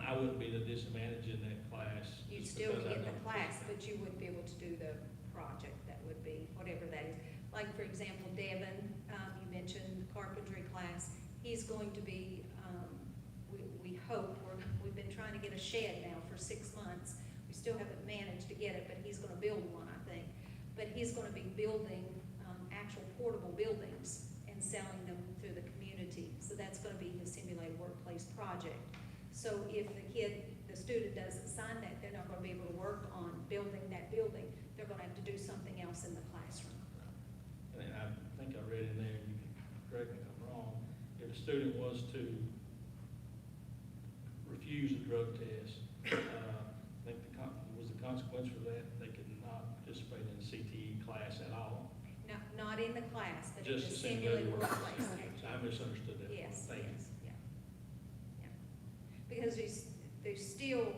I wouldn't be the disadvantage in that class. You'd just still because I get the don't class, participate. but you wouldn't be able to do the project, that would be, whatever that is. Like, for example, Devin, you mentioned the carpentry class, he's going to be, we hope, we've been trying to get a shed now for 6 months. We still haven't managed to get it, but he's gonna build one, I think. But he's gonna be building, actual portable buildings and selling them through the community. So that's gonna be his simulated workplace project. So if the student doesn't sign that, they're not gonna be able to work on building that building. They're gonna have to do something else in the classroom. And I think I read in there, you can correct me if I'm wrong, if a student was to refuse a drug test, I think was the consequence for that, they could not participate in the CTE class at all? Not in the class, but in the Just the simulated simulated workplace. I misunderstood that. Yes, Thank you. yes, yeah. Yeah. Because there's still,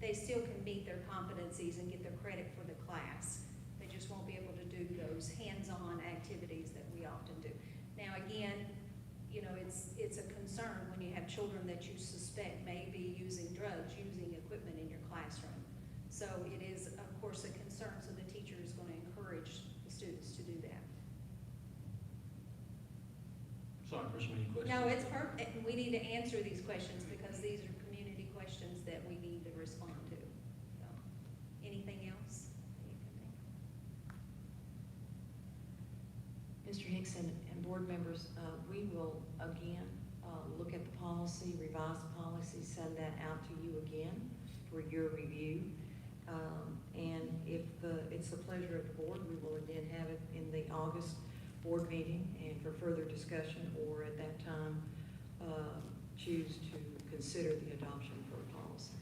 they still can meet their competencies and get their credit for the class. They just won't be able to do those hands-on activities that we often do. Now, again, you know, it's a concern when you have children that you suspect may be using drugs, using equipment in your classroom. So it is, of course, a concern, so the teacher is going to encourage the students to do that. Sorry for so many questions. No, it's perfect. We need to answer these questions because these are community questions that we need to respond to. So, anything else? Mr. Hickson and board members, we will again look at the policy, revise the policy, send that out to you again for your review. And if it's the pleasure of the board, we will again have it in the August board meeting and for further discussion, or at that time choose to consider the adoption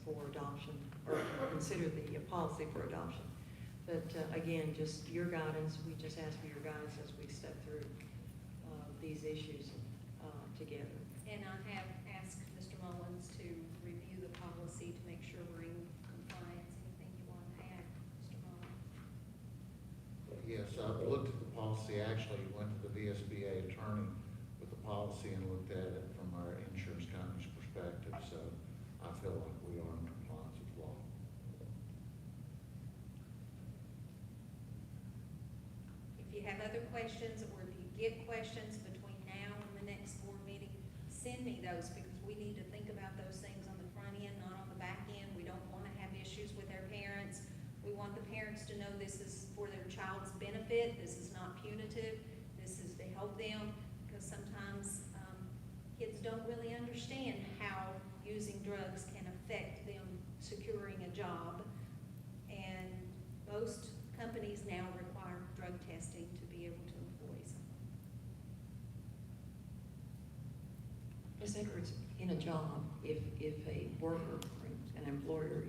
for adoption, or consider the policy for adoption. But again, just your guidance, we just ask for your guidance as we step through these issues together. And I have asked Mr. Mullins to review the policy to make sure we're in compliance. Anything you want to add, Mr. Mullins? Yes, I've looked at the policy, actually went to the VSBA attorney with the policy and looked at it from our insurance company's perspective, so I feel like we are in compliance with law. If you have other questions, or if you get questions between now and the next board meeting, send me those, because we need to think about those things on the front end, not on the back end. We don't want to have issues with our parents. We want the parents to know this is for their child's benefit. This is not punitive. This is to help them, because sometimes kids don't really understand how using drugs can affect them securing a job. And most companies now require drug testing to be able to employ someone. Ms. Edwards, in a job, if a worker, an employer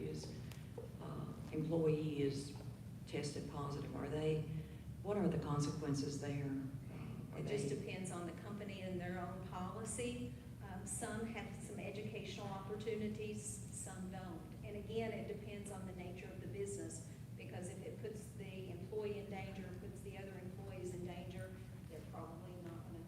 employee is tested positive, what are the consequences there? It just depends on the company and their own policy. Some have some educational opportunities, some don't. And again, it depends on the nature of the business, because if it puts the employee in danger, puts the other employees in danger, they're probably not going to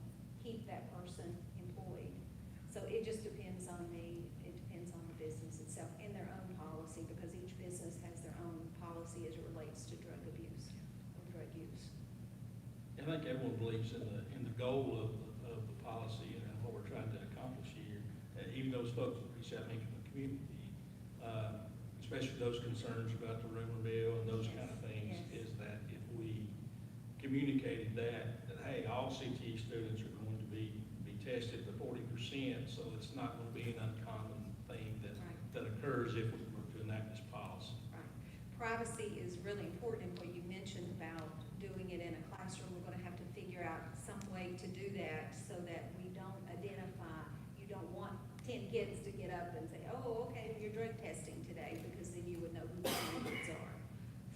believes in the goal of the policy and what we're trying to accomplish here. Even those folks that reach out making the community, especially those concerns about the rumor mill and those kind of things, is that if we communicated that, hey, all CTE students are going to be tested to 40%, so it's not going to be an uncommon thing that occurs if we were to enact this policy. Right. Privacy is really important. What you mentioned about doing it in a classroom, we're going to have to figure out some way to do that so that we don't identify. You don't want 10 kids to get up and say, oh, okay, you're drug testing today, because then you would know who the kids are.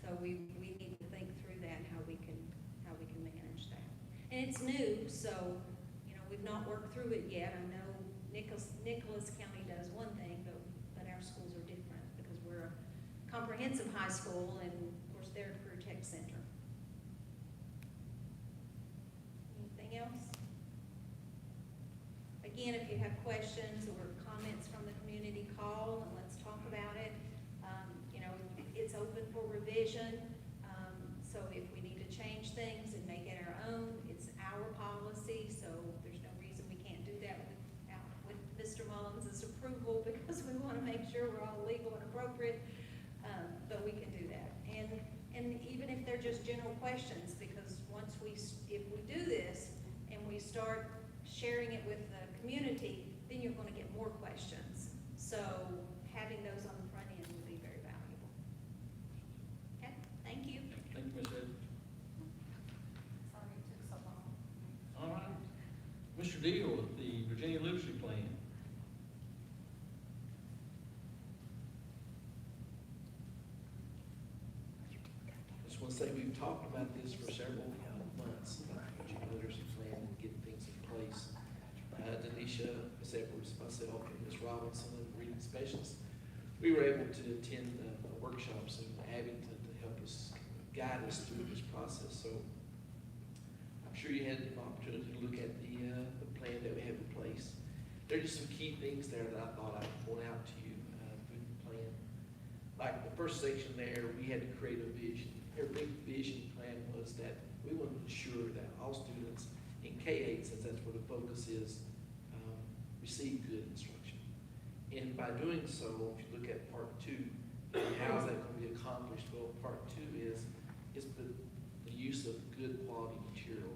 So we need to think through that, how we can manage that. And it's new, so, you know, we've not worked through it yet. I know Nicholas County does one thing, but our schools are different because we're a comprehensive high school, and of course, they're a career tech center. Anything else? Again, if you have questions or comments from the community, call and let's talk about it. You know, it's open for revision. So if we need to change things and make it our own, it's our policy. So there's no reason we can't do that with Mr. Mullins' approval, because we want to make sure we're all legal and appropriate. But we can do that. And even if they're just general questions, because if we do this and we start sharing it with the community, then you're going to get more questions. So having those on the front end would be very valuable. Okay, thank you. Thank you, Ms. Edwards. Sorry it took so long. All right. Mr. Deal with the Virginia Literacy Plan. Just want to say, we've talked about this for several months, about the Virginia Literacy Plan and getting things in place. Denisha, Ms. Edwards, myself, and Ms. Robinson, and reading specialists, we were able to attend workshops in Abington to help us guide us through this process. So I'm sure you had an opportunity to look at the plan that we have in place. There are just some key things there that I thought I'd point out to you through the plan. Like the first section there, we had to create a vision. Our big vision plan was that we wanted to ensure that all students in K-8, since that's where the focus is, receive good instruction. And by doing so, if you look at part 2, how is that going to be accomplished? Well, part 2 is the use of good quality material.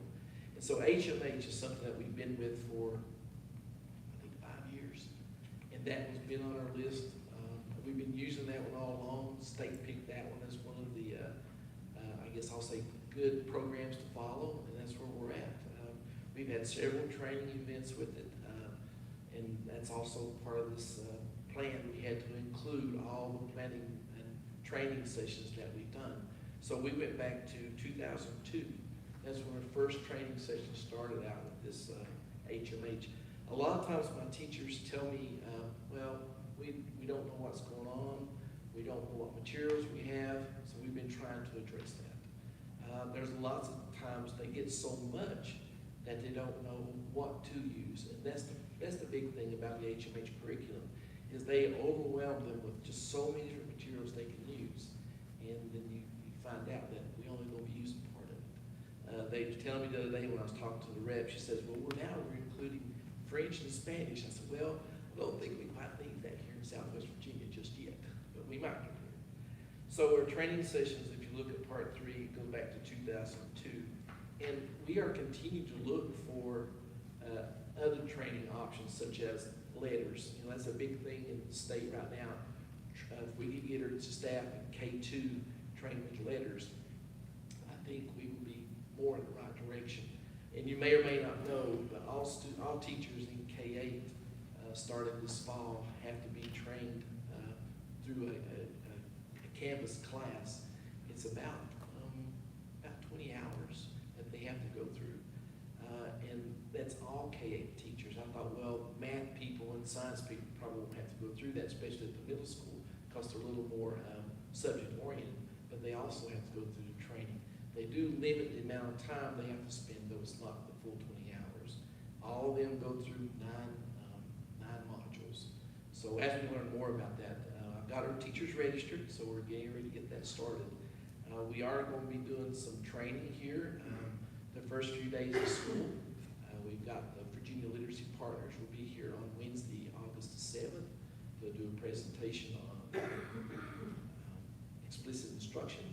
And so HMH is something that we've been with for, I think, 5 years. And that has been on our list. We've been using that one all along. The state picked that one as one of the, I guess I'll say, good programs to follow, and that's where we're at. We've had several training events with it, and that's also part of this plan. We had to include all the planning and training sessions that we've done. So we went back to 2002. That's when our first training session started out with this HMH. A lot of times my teachers tell me, well, we don't know what's going on. We don't know what materials we have, so we've been trying to address that. There's lots of times they get so much that they don't know what to use. And that's the big thing about the HMH curriculum, is they overwhelm them with just so many different materials they can use. And then you find out that we only going to be using part of it. They were telling me the other day when I was talking to the rep, she says, well, we're including French and Spanish. I said, well, I don't think we might need that here in Southwest Virginia just yet, but we might get there. So our training sessions, if you look at part 3, it goes back to 2002. And we are continuing to look for other training options, such as letters. You know, that's a big thing in the state right now. If we could get our staff in K2 trained with letters, I think we would be more in the right direction. And you may or may not know, but all teachers in K8 starting this fall have to be trained through a campus class. It's about 20 hours that they have to go through. And that's all K-8 teachers. I thought, well, math people and science people probably won't have to go through that, especially at the middle school, because they're a little more subject-oriented, but they also have to go through the training. They do limit the amount of time they have to spend, though it's not the full 20 hours. All of them go through nine modules. So as we learn more about that, I've got our teachers registered, so we're getting ready to get that started. We are going to be doing some training here. the first few days of school. We've got the Virginia Literacy Partners will be here on Wednesday, August the 7th. They'll do a presentation on explicit instruction,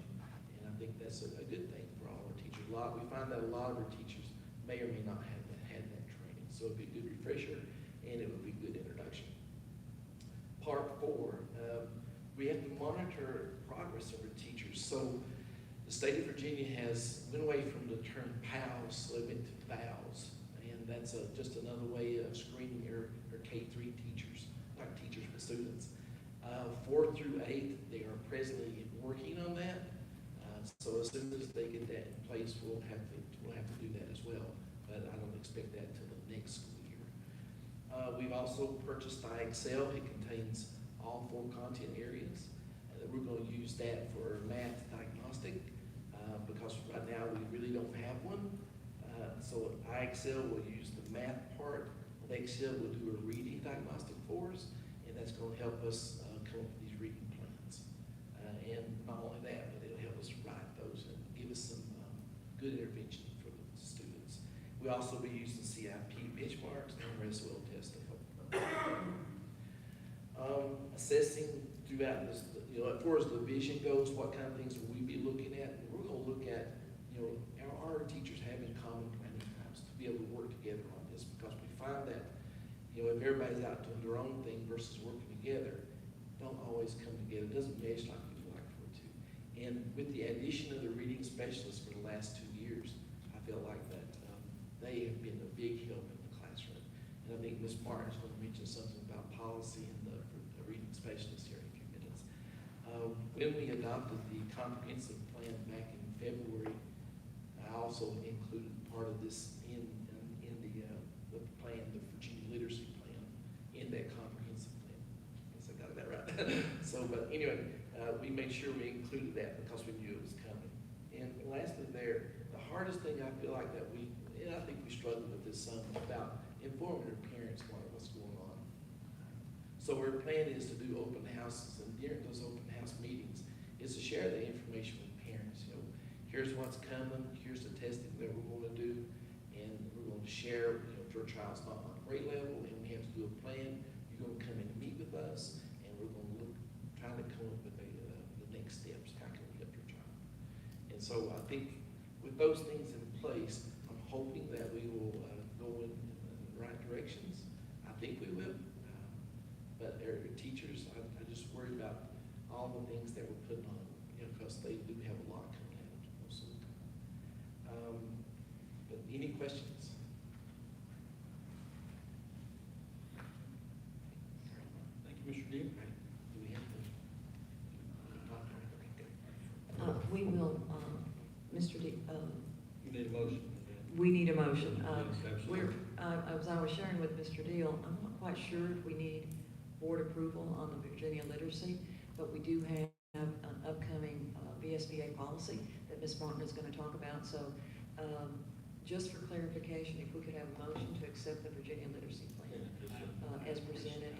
and I think that's a good thing for all our teachers. We find that a lot of our teachers may or may not have had that training, so it'll be a good refresher, and it will be a good introduction. Part 4, we have to monitor progress of our teachers. So the state of Virginia has went away from the term PALS, so they went to VALS, and that's just another way of screening your K-3 teachers, not teachers, but students. 4 through 8, they are presently working on that. So as soon as they get that in place, we'll have to do that as well. But I don't expect that till the next school year. We've also purchased iExcel. It contains all 4 content areas, and we're going to use that for math diagnostic because right now we really don't have one. So iExcel will use the math part. Excel will do a reading diagnostic for us, and that's going to help us come up with these reading plans. And not only that, but it'll help us write those and give us some good intervention for the students. We'll also be using CIP benchmarks and RESOL testing. Assessing throughout this, as far as the vision goes, what kind of things will we be looking at? We're going to look at, are our teachers having common planning times to be able to work together on this? Because we find that, if everybody's out doing their own thing versus working together, don't always come together. It doesn't mesh like we'd like for it to. And with the addition of the reading specialists for the last 2 years, I feel like that they have been a big help in the classroom. And I think Ms. Martin is going to mention something about policy and the reading specialist here in a few minutes. When we adopted the comprehensive plan back in February, I also included part of this in the plan, the Virginia Literacy Plan, in that comprehensive plan. I guess I got that right. So, but anyway, we made sure we included that because we knew it was coming. And lastly there, the hardest thing I feel like that I think we struggle with this some about informing our parents what's going on. So our plan is to do open houses, and during those open house meetings is to share the information with parents. Here's what's coming, here's the testing that we're going to do, and we're going to share, if your child's not on grade level and we have to do a plan, you're going to come in and meet with us, and we're going to try to come up with the next steps. How can we help your child? And so I think with those things in place, I'm hoping that we will go in the right directions. I think we will. But our teachers, I just worry about all the things that we're putting on, because they do have a lot coming out most of the time. But any questions? Thank you, Mr. Dean. Do we have We will, Mr. D, You need a motion. we need a motion. Yes, absolutely. As I was sharing with Mr. Deal, I'm not quite sure if we need board approval on the Virginia literacy, but we do have an upcoming VSBA policy that Ms. Martin is going to talk about. So just for clarification, if we could have a motion to accept the Virginia literacy plan as presented,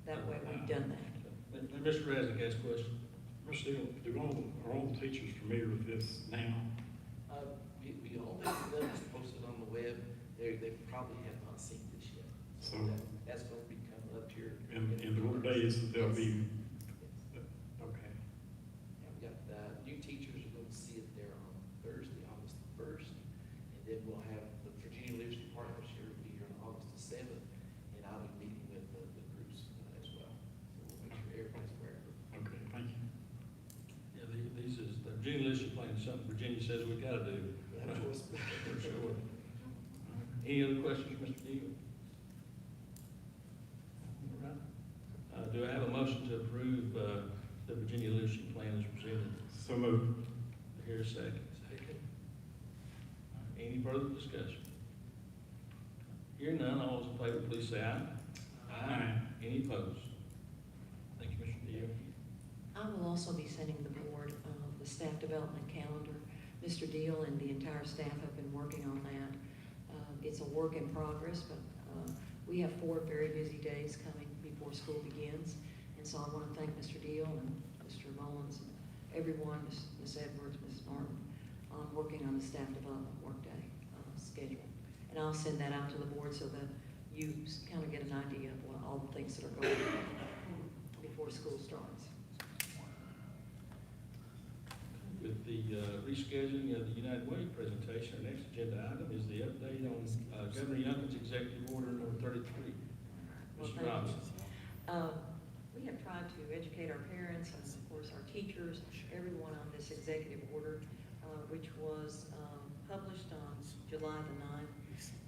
that way we've done that. Mr. Resnick asked a question. Mr. Steele, are all teachers familiar with this now? We only have them posted on the web. They probably have not seen this yet. So That's going to be coming up here. and the days that they'll be, okay. Yeah, we got new teachers are going to see it there on Thursday, August the 1st, and then we'll have the Virginia Literacy Partners here will be here on August the 7th, and I'll be meeting with the groups as well. So we'll make sure everybody's aware of it. Okay, thank you. Yeah, these is, the Virginia Literacy Plan is something Virginia says we gotta do. We have a choice. For sure. Any other questions, Mr. Deal? All right. Do I have a motion to approve the Virginia Literacy Plan as presented? So moved. Here a second. Second. Any further discussion? Hearing none, all those in favor, please say aye. Aye. Any opposed? Thank you, Mr. Deal. I will also be sending the board the staff development calendar. Mr. Deal and the entire staff have been working on that. It's a work in progress, but we have 4 very busy days coming before school begins. And so I want to thank Mr. Deal and Mr. Mullins, and everyone, Ms. Edwards, Ms. Martin, on working on the staff development workday schedule. And I'll send that out to the board so that you kind of get an idea of all the things that are going on before school starts. With the rescheduling of the United Way presentation, our next agenda item is the update on Governor Youngkin's executive order number 33. Well, Mr. thank you. Robinson. We have tried to educate our parents and of course our teachers, everyone on this executive order, which was published on July the 9th.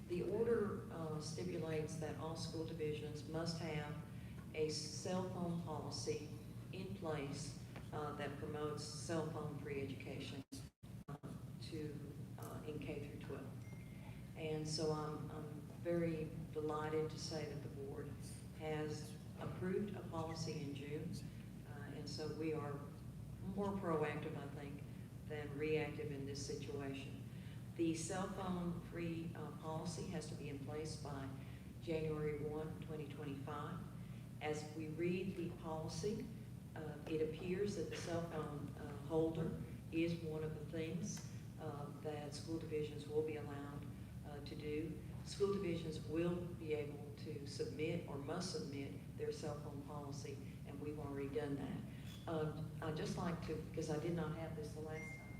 The order stipulates that all school divisions must have a cell phone policy in place that promotes cell phone-free education in K through 12. And so I'm very delighted to say that the board has approved a policy in June. And so we are more proactive, I think, than reactive in this situation. The cell phone-free policy has to be in place by January 1, 2025. As we read the policy, it appears that the cell phone holder is one of the things that school divisions will be allowed to do. School divisions will be able to submit or must submit their cell phone policy, and we've already done that. I'd just like to, because I did not have this the last time,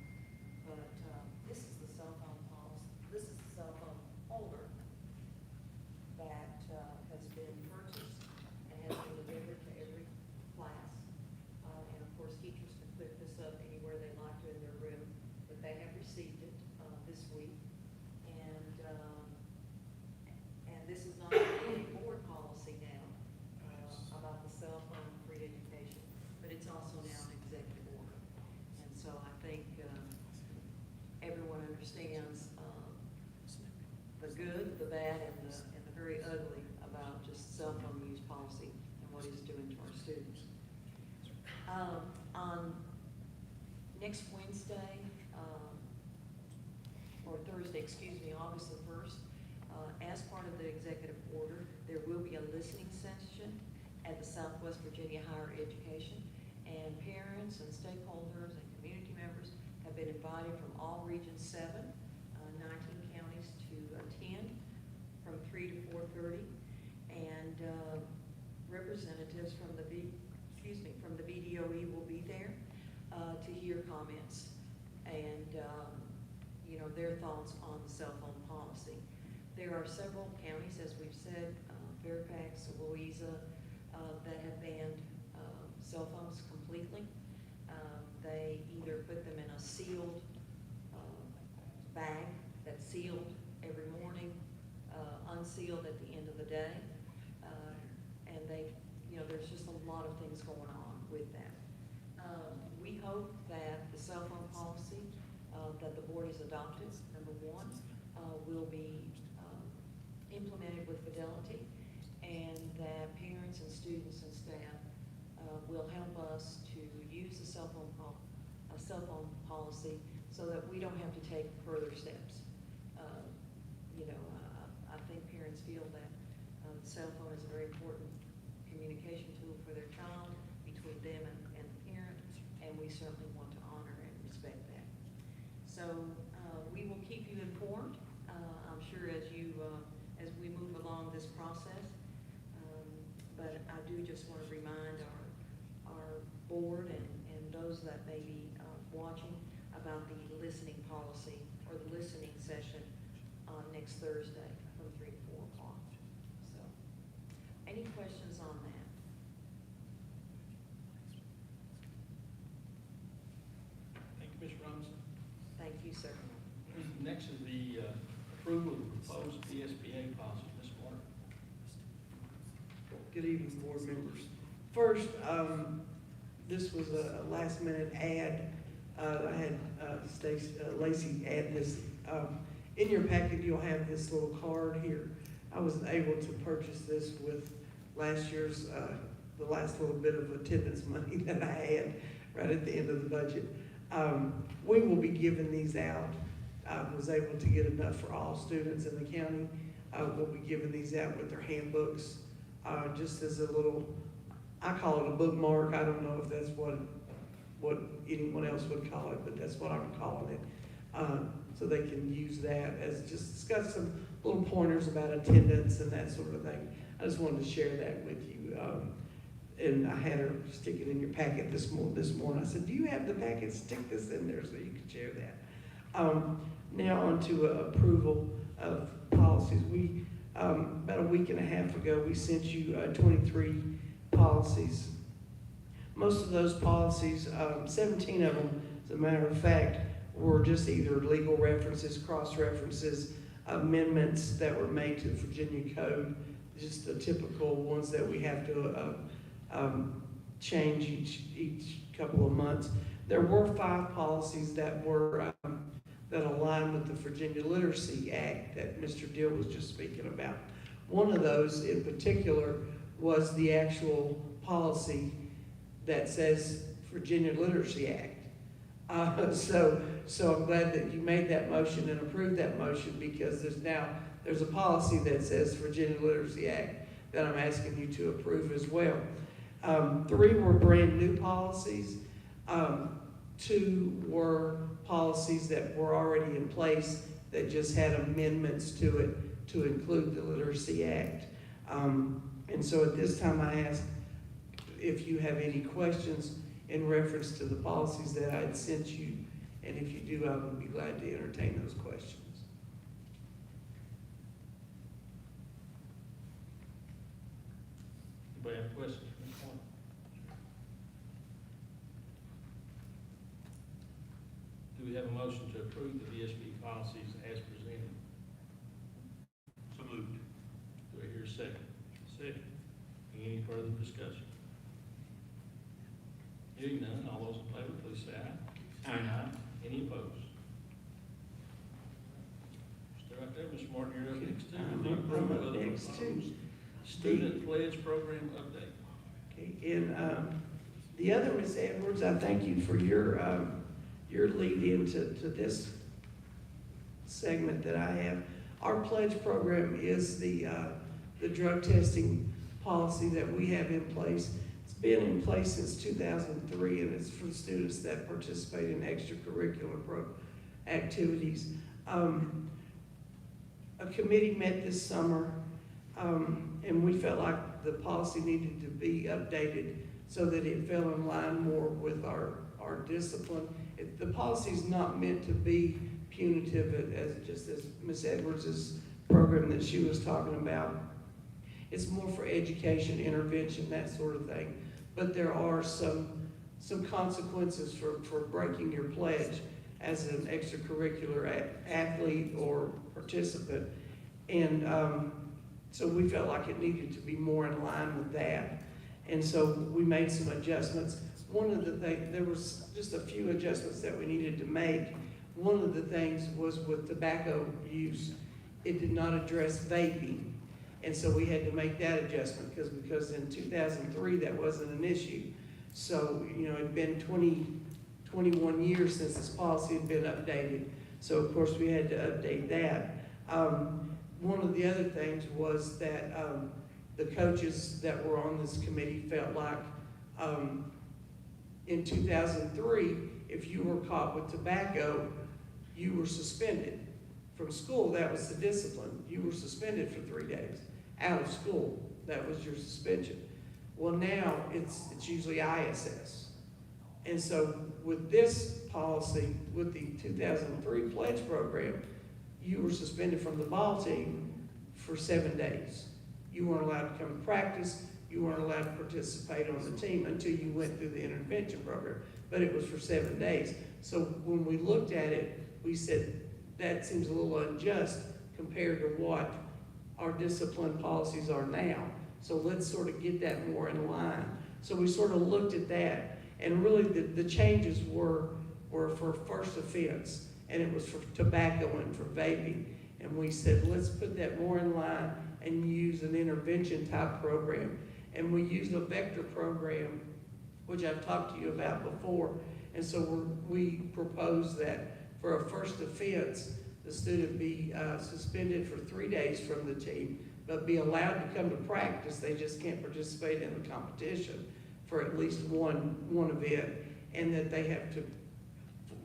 but this is the cell phone policy. This is the cell phone holder that has been purchased and has been delivered to every class. And of course, teachers can pick this up anywhere they like to in their room, but they have received it this week. And this is not a board policy now about the cell phone free education, but it's also now an executive order. And so I think everyone understands the good, the bad, and the very ugly about just cell phone use policy and what it's doing to our students. On next Wednesday, or Thursday, excuse me, August the 1st, as part of the executive order, there will be a listening session at the Southwest Virginia Higher Education, and parents and stakeholders and community members have been invited from all Region 7, 19 counties to attend from 3 to 4:30, and representatives from the BDOE will be there to hear comments and their thoughts on the cell phone policy. There are several counties, as we've said, Fairfax, Louisa, that have banned cell phones completely. They either put them in a sealed bag that's sealed every morning, unsealed at the end of the day, and there's just a lot of things going on with that. We hope that the cell phone policy that the board has adopted, number one, will be implemented with fidelity, and that parents and students and staff will help us to use the cell phone policy so that we don't have to take further steps. I think parents feel that the cell phone is a very important communication tool for their child, between them and the parent, and we certainly want to honor and respect that. So we will keep you informed, I'm sure, as we move along this process. But I do just want to remind our board and those that may be watching about the listening policy or the listening session on next Thursday from 3 to 4 o'clock. So, any questions on that? Thank you, Ms. Robinson. Thank you, sir. Next is the approval of the proposed VSBA policy. Ms. Warner. Good evening, board members. First, this was a last-minute ad. I had Lacey add this. In your packet, you'll have this little card here. I was able to purchase this with last year's, the last little bit of attendance money that I had right at the end of the budget. We will be giving these out. I was able to get enough for all students in the county. We'll be giving these out with their handbooks, just as a little, I call it a bookmark. I don't know if that's what anyone else would call it, but that's what I'm calling it. so they can use that as just, it's got some little pointers about attendance and that sort of thing. I just wanted to share that with you. And I had her stick it in your packet this morning. I said, do you have the packet? Stick this in there so you can share that. Now on to approval of policies. We, about a week and a half ago, we sent you 23 policies. Most of those policies, 17 of them, as a matter of fact, were just either legal references, cross-references, amendments that were made to the Virginia Code, just the typical ones that we have to change each couple of months. There were 5 policies that were that align with the Virginia Literacy Act that Mr. Dill was just speaking about. One of those in particular was the actual policy that says Virginia Literacy Act. So I'm glad that you made that motion and approved that motion, because there's a policy that says Virginia Literacy Act that I'm asking you to approve as well. 3 were brand new policies. 2 were policies that were already in place that just had amendments to it to include the Literacy Act. And so at this time I ask if you have any questions in reference to the policies that I had sent you, and if you do, I would be glad to entertain those questions. Anybody have questions from this point? Do we have a motion to approve the VSB policies as presented? So moved. Do I hear a second? Second. Any further discussion? Hearing none, all those in favor, please say aye. Aye. Any opposed? Stay right there, Ms. Martin, you're up next too. I'm up next, too. Student Pledge Program update. Okay, and the other, Ms. Edwards, I thank you for your lead into this segment that I have. Our pledge program is the drug testing policy that we have in place. It's been in place since 2003, and it's for students that participate in extracurricular activities. A committee met this summer, and we felt like the policy needed to be updated so that it fell in line more with our discipline. The policy is not meant to be punitive, as Ms. Edwards' program that she was talking about. It's more for education, intervention, that sort of thing. But there are some consequences for breaking your pledge as an extracurricular athlete or participant. And so we felt like it needed to be more in line with that. And so we made some adjustments. One of the things, there was just a few adjustments that we needed to make. One of the things was with tobacco use. It did not address vaping. And so we had to make that adjustment because in 2003 that wasn't an issue. So, you know, it'd been 21 years since this policy had been updated. So of course we had to update that. One of the other things was that the coaches that were on this committee felt like in 2003, if you were caught with tobacco, you were suspended from school. That was the discipline. You were suspended for 3 days out of school. That was your suspension. Well, now it's usually ISS. And so with this policy, with the 2003 pledge program, you were suspended from the ball team for 7 days. You weren't allowed to come to practice. You weren't allowed to participate on the team until you went through the intervention program. But it was for 7 days. So when we looked at it, we said, that seems a little unjust compared to what our discipline policies are now. So let's sort of get that more in line. So we sort of looked at that, and really the changes were for first offense, and it was for tobacco and for vaping. And we said, let's put that more in line and use an intervention type program. And we used a vector program, which I've talked to you about before. And so we proposed that for a first offense, the student be suspended for 3 days from the team, but be allowed to come to practice. They just can't participate in the competition for at least one event, and that they have to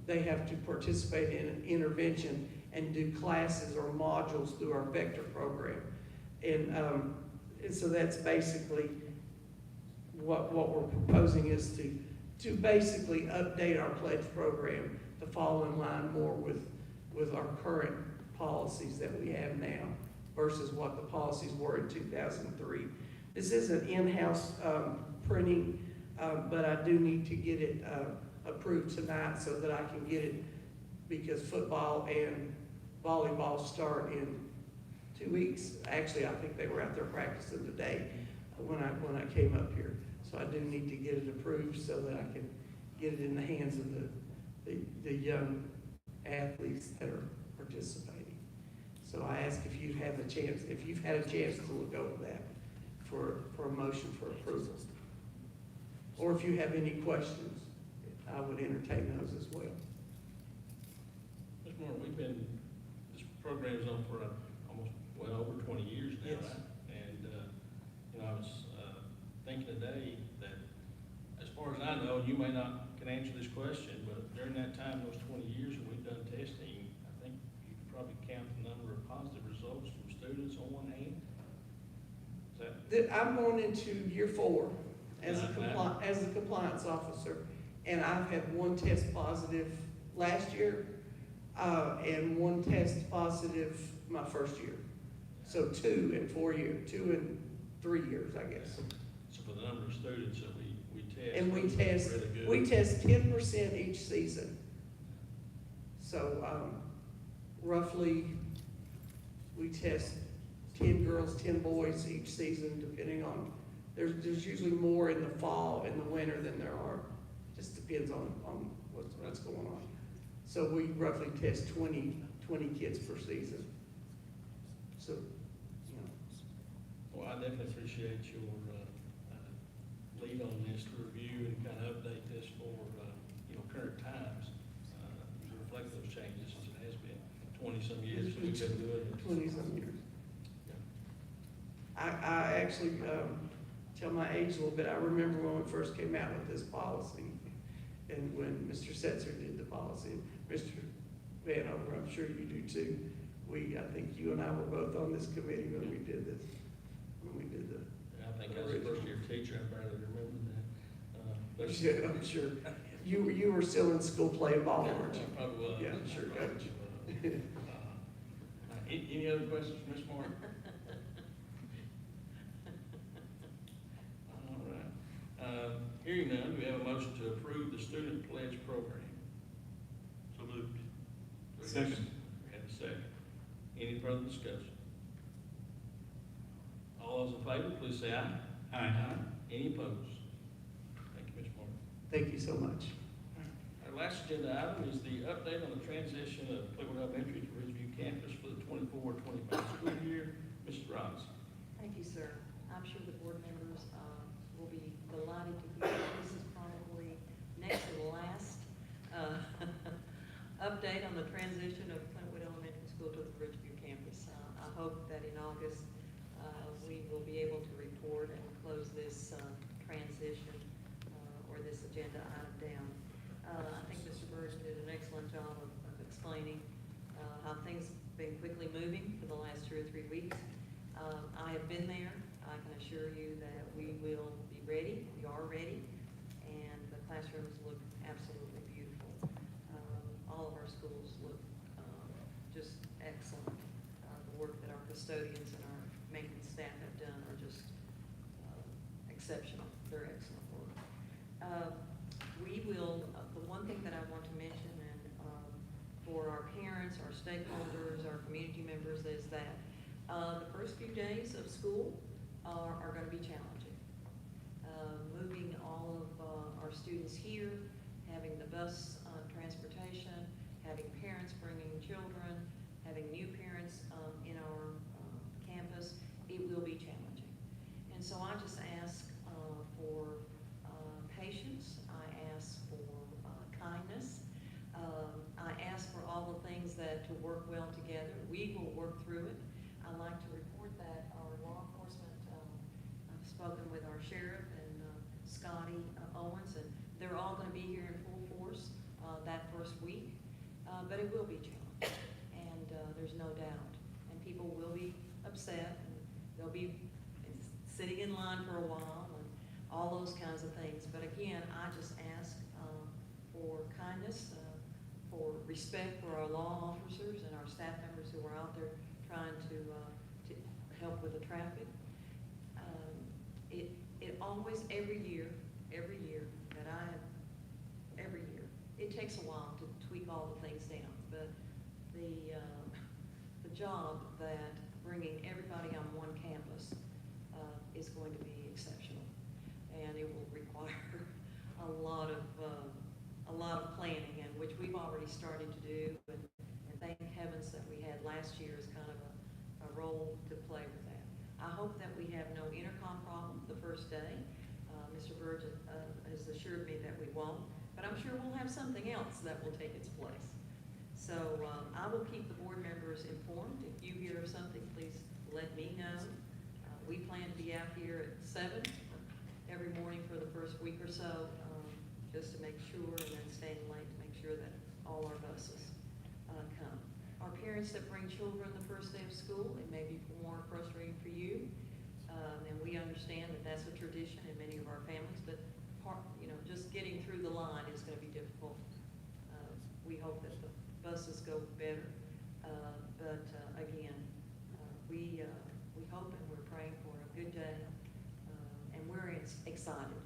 they have to participate in an intervention and do classes or modules through our Vector program. And so that's basically what we're proposing is to basically update our pledge program to fall in line more with our current policies that we have now versus what the policies were in 2003. This isn't in-house printing, but I do need to get it approved tonight so that I can get it, because football and volleyball start in 2 weeks. Actually, I think they were out there practicing today when I came up here. So I do need to get it approved so that I can get it in the hands of the young athletes that are participating. So I ask if you've had a chance to look over that for a motion for approval. Or if you have any questions, I would entertain those as well. Ms. Moore, this program's on for almost, well, over 20 years now, Yes. right? And, I was thinking today that, as far as I know, you may not can answer this question, but during that time, those 20 years when we've done testing, I think you could probably count the number of positive results from students on one hand. Is that? I'm going into year 4 as a Right. as a compliance officer, and I've had one test positive last year, and one test positive my first year. So 2 in 4 years, 2 in 3 years, I guess. So for the number of students that we test. And we that's test, really good. we test 10% each season. So, roughly, we test 10 girls, 10 boys each season, depending on, there's usually more in the fall and the winter than there are. Just depends on what's going on. So we roughly test 20 kids per season. So, Well, I definitely appreciate your lead on this to review and kind of update this for, current times, to reflect those changes, as it has been 20-some years since we've been doing it. 20-some years. I actually, tell my age a little bit, I remember when we first came out with this policy, and when Mr. Setzer did the policy, Mr. Vanover, I'm sure you do too. I think you and I were both on this committee when we did this, I think as a first-year teacher, I barely remember that. Yeah, I'm sure. You were still in school playing ball, weren't you? I probably was. Yeah, sure, coach. Any other questions for Ms. Martin? All right. Hearing none, do we have a motion to approve the student pledge program? So moved. Second. We have a second. Any further discussion? All those in favor, please say aye. Aye. Any opposed? Thank you, Ms. Martin. Thank you so much. Our last agenda item is the update on the transition of Clearwood Elementary to Ridgeview campus for the 24-25 school year. Mrs. Robinson. Thank you, sir. I'm sure the board members will be delighted to hear that this is probably next to the last update on the transition of Clearwood Elementary School to the Ridgeview campus. I hope that in August we will be able to report and close this transition or this agenda item down. I think Mr. Burge did an excellent job of explaining how things have been quickly moving for the last 2 or 3 weeks. I have been there. I can assure you that we will be ready. We are ready, and the classrooms look absolutely beautiful. All of our schools look just excellent. The work that our custodians and our maintenance staff have done are just exceptional. They're excellent work. We will, the one thing that I want to mention, and for our parents, our stakeholders, our community members, is that the first few days of school are going to be challenging. Moving all of our students here, having the bus transportation, having parents bringing children, having new parents in our campus, it will be challenging. And so I just ask for patience. I ask for kindness. I ask for all the things that to work well together. We will work through it. I'd like to report that our law enforcement, I've spoken with our sheriff and Scotty Owens, and they're all going to be here in full force that first week. but it will be challenging, and there's no doubt. And people will be upset, and they'll be sitting in line for a while, and all those kinds of things. But again, I just ask for kindness, for respect for our law officers and our staff members who are out there trying to help with the traffic. It always, every year that every year, it takes a while to tweak all the things down, but the job that bringing everybody on one campus is going to be exceptional, and it will require a lot of planning, and which we've already started to do, and thank heavens that we had last year as kind of a role to play with that. I hope that we have no intercom problem the first day. Mr. Burge has assured me that we won't, but I'm sure we'll have something else that will take its place. So I will keep the board members informed. If you hear of something, please let me know. We plan to be out here at 7 every morning for the first week or so, just to make sure, and then staying late to make sure that all our buses come. Our parents that bring children the first day of school, it may be more frustrating for you, and we understand that that's a tradition in many of our families, but just getting through the line is going to be difficult. We hope that the buses go better, but again, we hope and we're praying for a good day, and we're excited.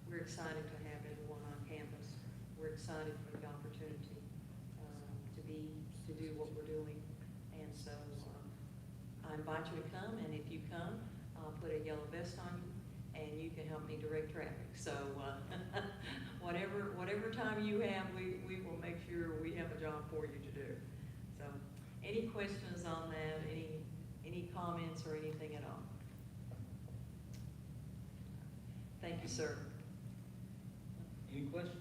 We're excited to have everyone on campus. We're excited for the opportunity to do what we're doing, and so I invite you to come, and if you come, I'll put a yellow vest on you, and you can help me direct traffic. So whatever time you have, we will make sure we have a job for you to do. So any questions on that, any comments or anything at all? Thank you, sir. Any questions?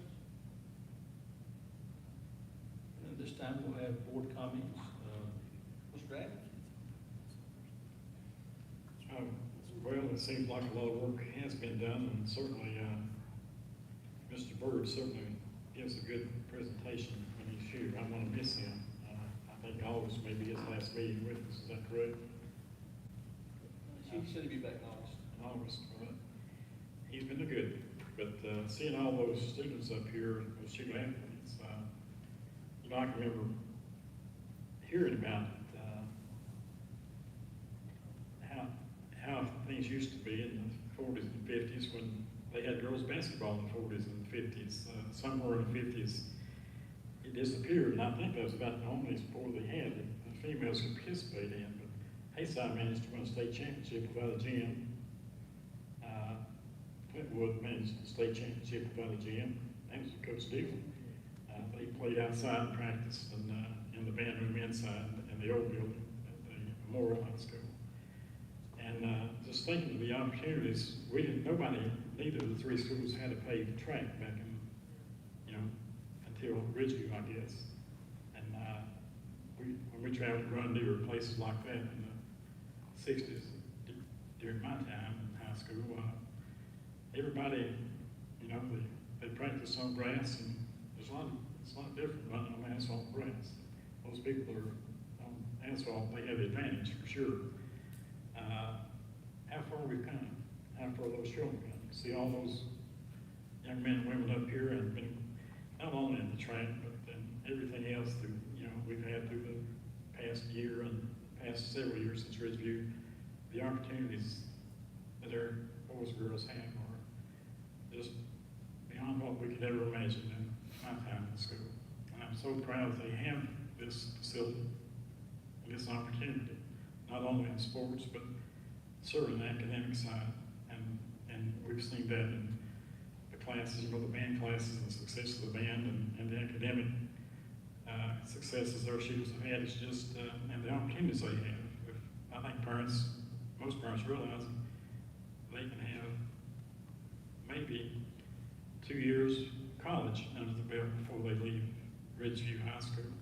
And this time we'll have board comments. Mr. Adams? Well, it seems like a lot of work has been done, and certainly, Mr. Bird certainly gives a good presentation when he's here. I'm gonna miss him. I think August may be his last meeting with us, is that correct? He said he'd be back in August. In August, right? He's been good, but seeing all those students up here, those student athletes, I can remember hearing about how things used to be in the 40s and 50s when they had girls basketball in the 40s and 50s. Somewhere in the 50s, it disappeared, and I think that was about the only sport they had that the females could participate in. But Hayside managed to win a state championship without a gym. Flintwood managed the state championship without a gym. That was Coach Dickenson. They played outside and practiced in the band room inside in the old building at the Memorial High School. And just thinking of the opportunities, neither of the three schools had a paved track back in, until Ridgeview, I guess. And when we traveled to Grundy or places like that in the 60s, during my time in high school, everybody, they practiced on grass, and it's a lot different running on asphalt and grass. Those people are on asphalt, they have the advantage for sure. How far we've come, how far those children come. See all those young men and women up here and been not only in the track, but in everything else we've had through the past year and past several years since Ridgeview. The opportunities that our boys and girls have are just beyond what we could ever imagine in my time in school. And I'm so proud that they have this facility and this opportunity, not only in sports, but certainly the academic side. And we've seen that in the classes, the band classes, and the success of the band, and the academic successes our students have had. It's just, and the opportunities they have. I think most parents realize they can have maybe 2 years college under the belt before they leave Ridgeview High School.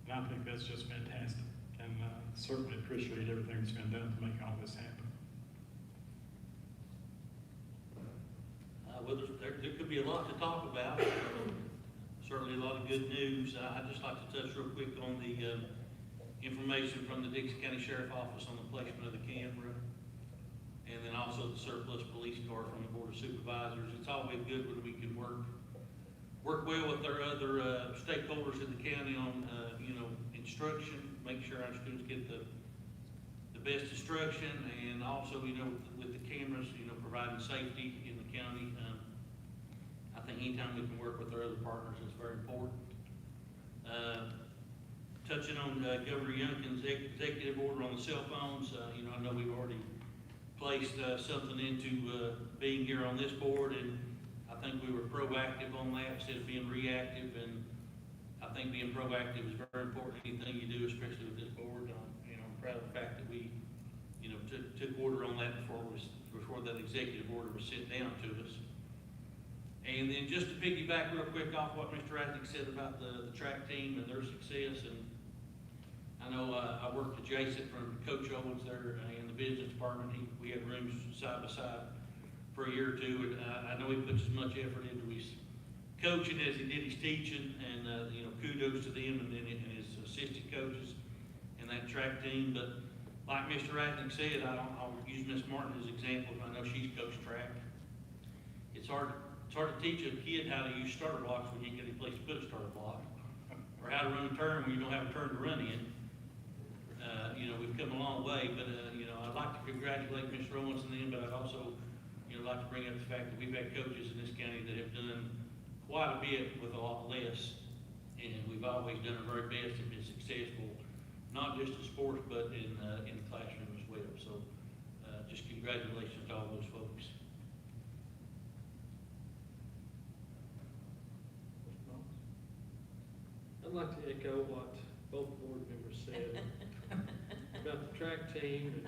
And I think that's just fantastic. And certainly appreciate everything that's been done to make all this happen. Well, there could be a lot to talk about. certainly a lot of good news. I'd just like to touch real quick on the information from the Dickenson County Sheriff Office on the placement of the camera, and then also the surplus police car from the Board of Supervisors. It's always good when we can work well with our other stakeholders in the county on, instruction, make sure our students get the best instruction, and also, with the cameras, providing safety in the county. I think anytime we can work with our other partners is very important. Touching on Governor Youngkin's executive order on the cell phones, I know we've already placed something into being here on this board, and I think we were proactive on that instead of being reactive, and I think being proactive is very important. Anything you do, especially with this board, I'm proud of the fact that we, took order on that before that executive order was sent down to us. And then just to piggyback real quick off what Mr. Ratnick said about the track team and their success, and I know I worked adjacent from Coach Owens there in the business department. We had rooms side by side for a year or two, and I know he puts as much effort into his coaching as he did his teaching, and kudos to them and then his assistant coaches and that track team. But like Mr. Ratnick said, I'll use Miss Martin as an example. I know she's coached track. It's hard to teach a kid how to use starter blocks when you ain't got any place to put a starter block, or how to run a turn when you don't have a turn to run in. We've come a long way, but I'd like to congratulate Mr. Owens and them, but I'd also like to bring up the fact that we've had coaches in this county that have done quite a bit with a lot less, and we've always done our very best and been successful, not just in sports, but in the classroom as well. So just congratulations to all those folks. I'd like to echo what both board members said about the track team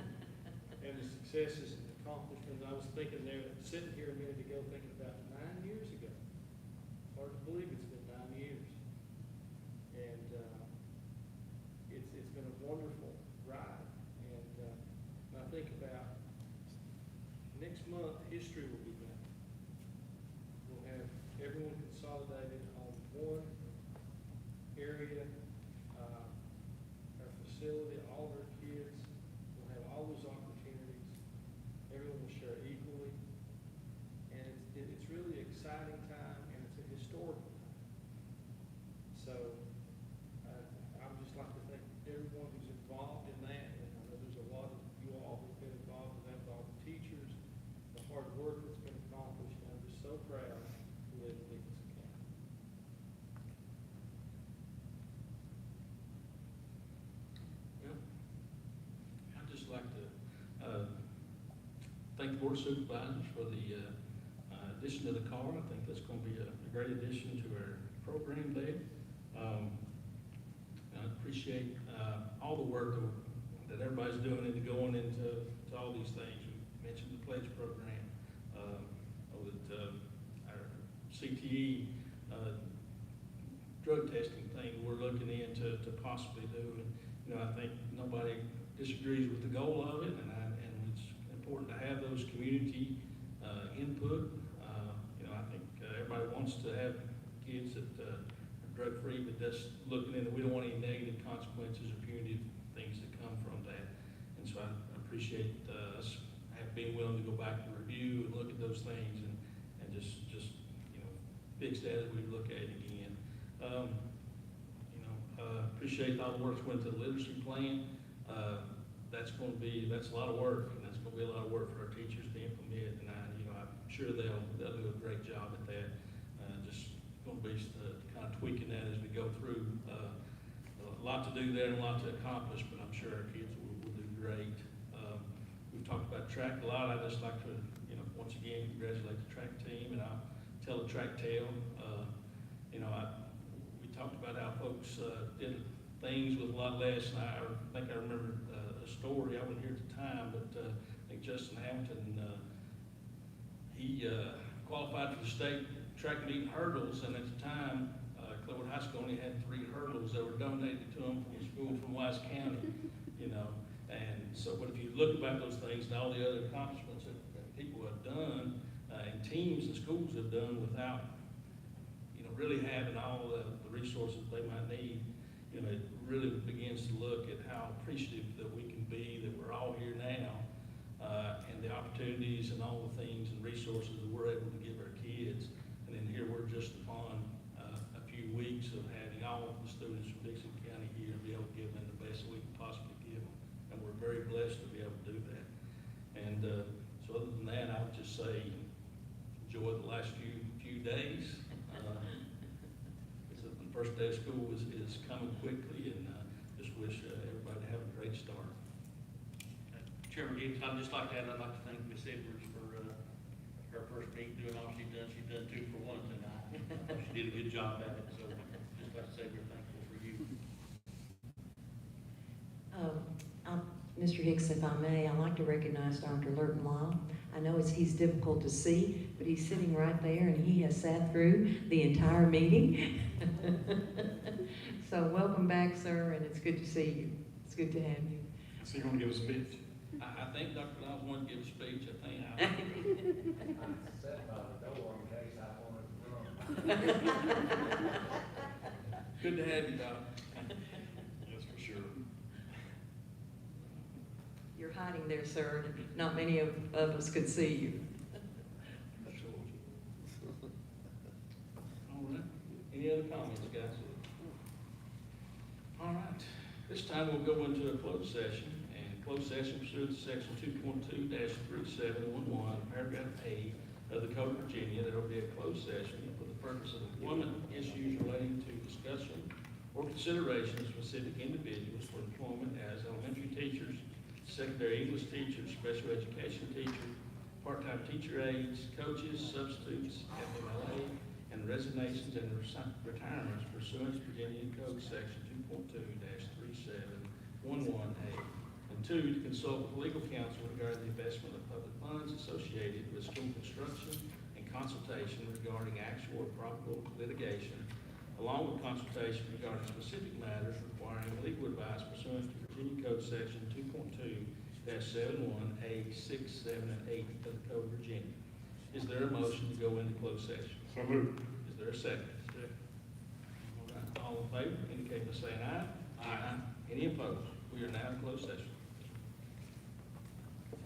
and the successes and accomplishments. I was thinking there, sitting here a minute ago, thinking about 9 years ago. It's hard to believe it's been 9 years. And it's been a wonderful ride. And when I think about next month, history will be done. We'll have everyone consolidated on one area, our facility, all of our kids will have all those opportunities. Everyone will share equally, and it's really an exciting time, and it's a historical time. So I would just like to thank everyone who's involved in that, and I know there's a lot of you all who've been involved in that, all the teachers, the hard work that's been accomplished, and I'm just so proud to live in Dickenson County. I'd just like to thank the Board of Supervisors for the addition to the car. I think that's going to be a great addition to our program there. I appreciate all the work that everybody's doing into going into all these things. We mentioned the pledge program, our CTE drug testing thing we're looking into to possibly do. And, I think nobody disagrees with the goal of it, and it's important to have those community input. I think everybody wants to have kids that are drug-free, but that's looking into, we don't want any negative consequences or punitive things that come from that. And so I appreciate us being willing to go back and review and look at those things and just fix that as we look at it again. Appreciate all the work that went to the literacy plan. That's a lot of work, and that's going to be a lot of work for our teachers to implement. And I'm sure they'll do a great job at that. Just going to be kind of tweaking that as we go through. A lot to do there and a lot to accomplish, but I'm sure our kids will do great. We've talked about track a lot. I'd just like to, once again, congratulate the track team, and I'll tell a track tale. We talked about how folks did things with a lot less, and I think I remember a story. I wasn't here at the time, but I think Justin Hamilton, he qualified for the state track meet hurdles, and at the time, Clearwood High School only had 3 hurdles that were donated to them from a school from Wise County, And so, but if you look about those things and all the other accomplishments that people have done, and teams and schools have done without, really having all the resources they might need, you know, it really begins to look at how appreciative that we can be, that we're all here now, and the opportunities and all the things and resources that we're able to give our kids. And then here we're just upon a few weeks of having all of the students from Dickenson County here and be able to give them the best we can possibly give them. And we're very blessed to be able to do that. And so other than that, I would just say enjoy the last few days. The first day of school is coming quickly, and just wish everybody to have a great start. Chairman Dickinson, I'd just like to add, I'd like to thank Ms. Edwards for her first meeting, doing all she's done. She's done 2 for 1 tonight. She did a good job at it, so just like to say we're thankful for you. Mr. Hicks, if I may, I'd like to recognize Dr. Lurton Law. I know he's difficult to see, but he's sitting right there, and he has sat through the entire meeting. So welcome back, sir, and it's good to see you. It's good to have you. So you're gonna give a speech? I think Dr. Lyles wanted to give a speech, I think. Sat by the door in case I wanted to run. Good to have you, Doc. Yes, for sure. You're hiding there, sir, and not many of us could see you. All right. Any other comments, guys? All right. This time we'll go into a closed session, and closed session pursuant to section 2.2-3711, paragraph A of the Code of Virginia. There will be a closed session for the purpose of employment issues relating to discussion or consideration of specific individuals for employment as elementary teachers, secondary English teachers, special education teachers, part-time teacher aides, coaches, substitutes, FMLA, and resignations and retirements pursuant to Virginia Code Section 2.2-3711A. And 2, to consult with legal counsel regarding the investment of public funds associated with school construction and consultation regarding actual or probable litigation, along with consultation regarding specific matters requiring legal advice pursuant to Virginia Code Section 2.2-71A, 6, 7, and 8 of the Code of Virginia. Is there a motion to go into closed session? So moved. Is there a second? All right, all in favor, indicate by saying aye. Aye. Any opposed? We are now in closed session.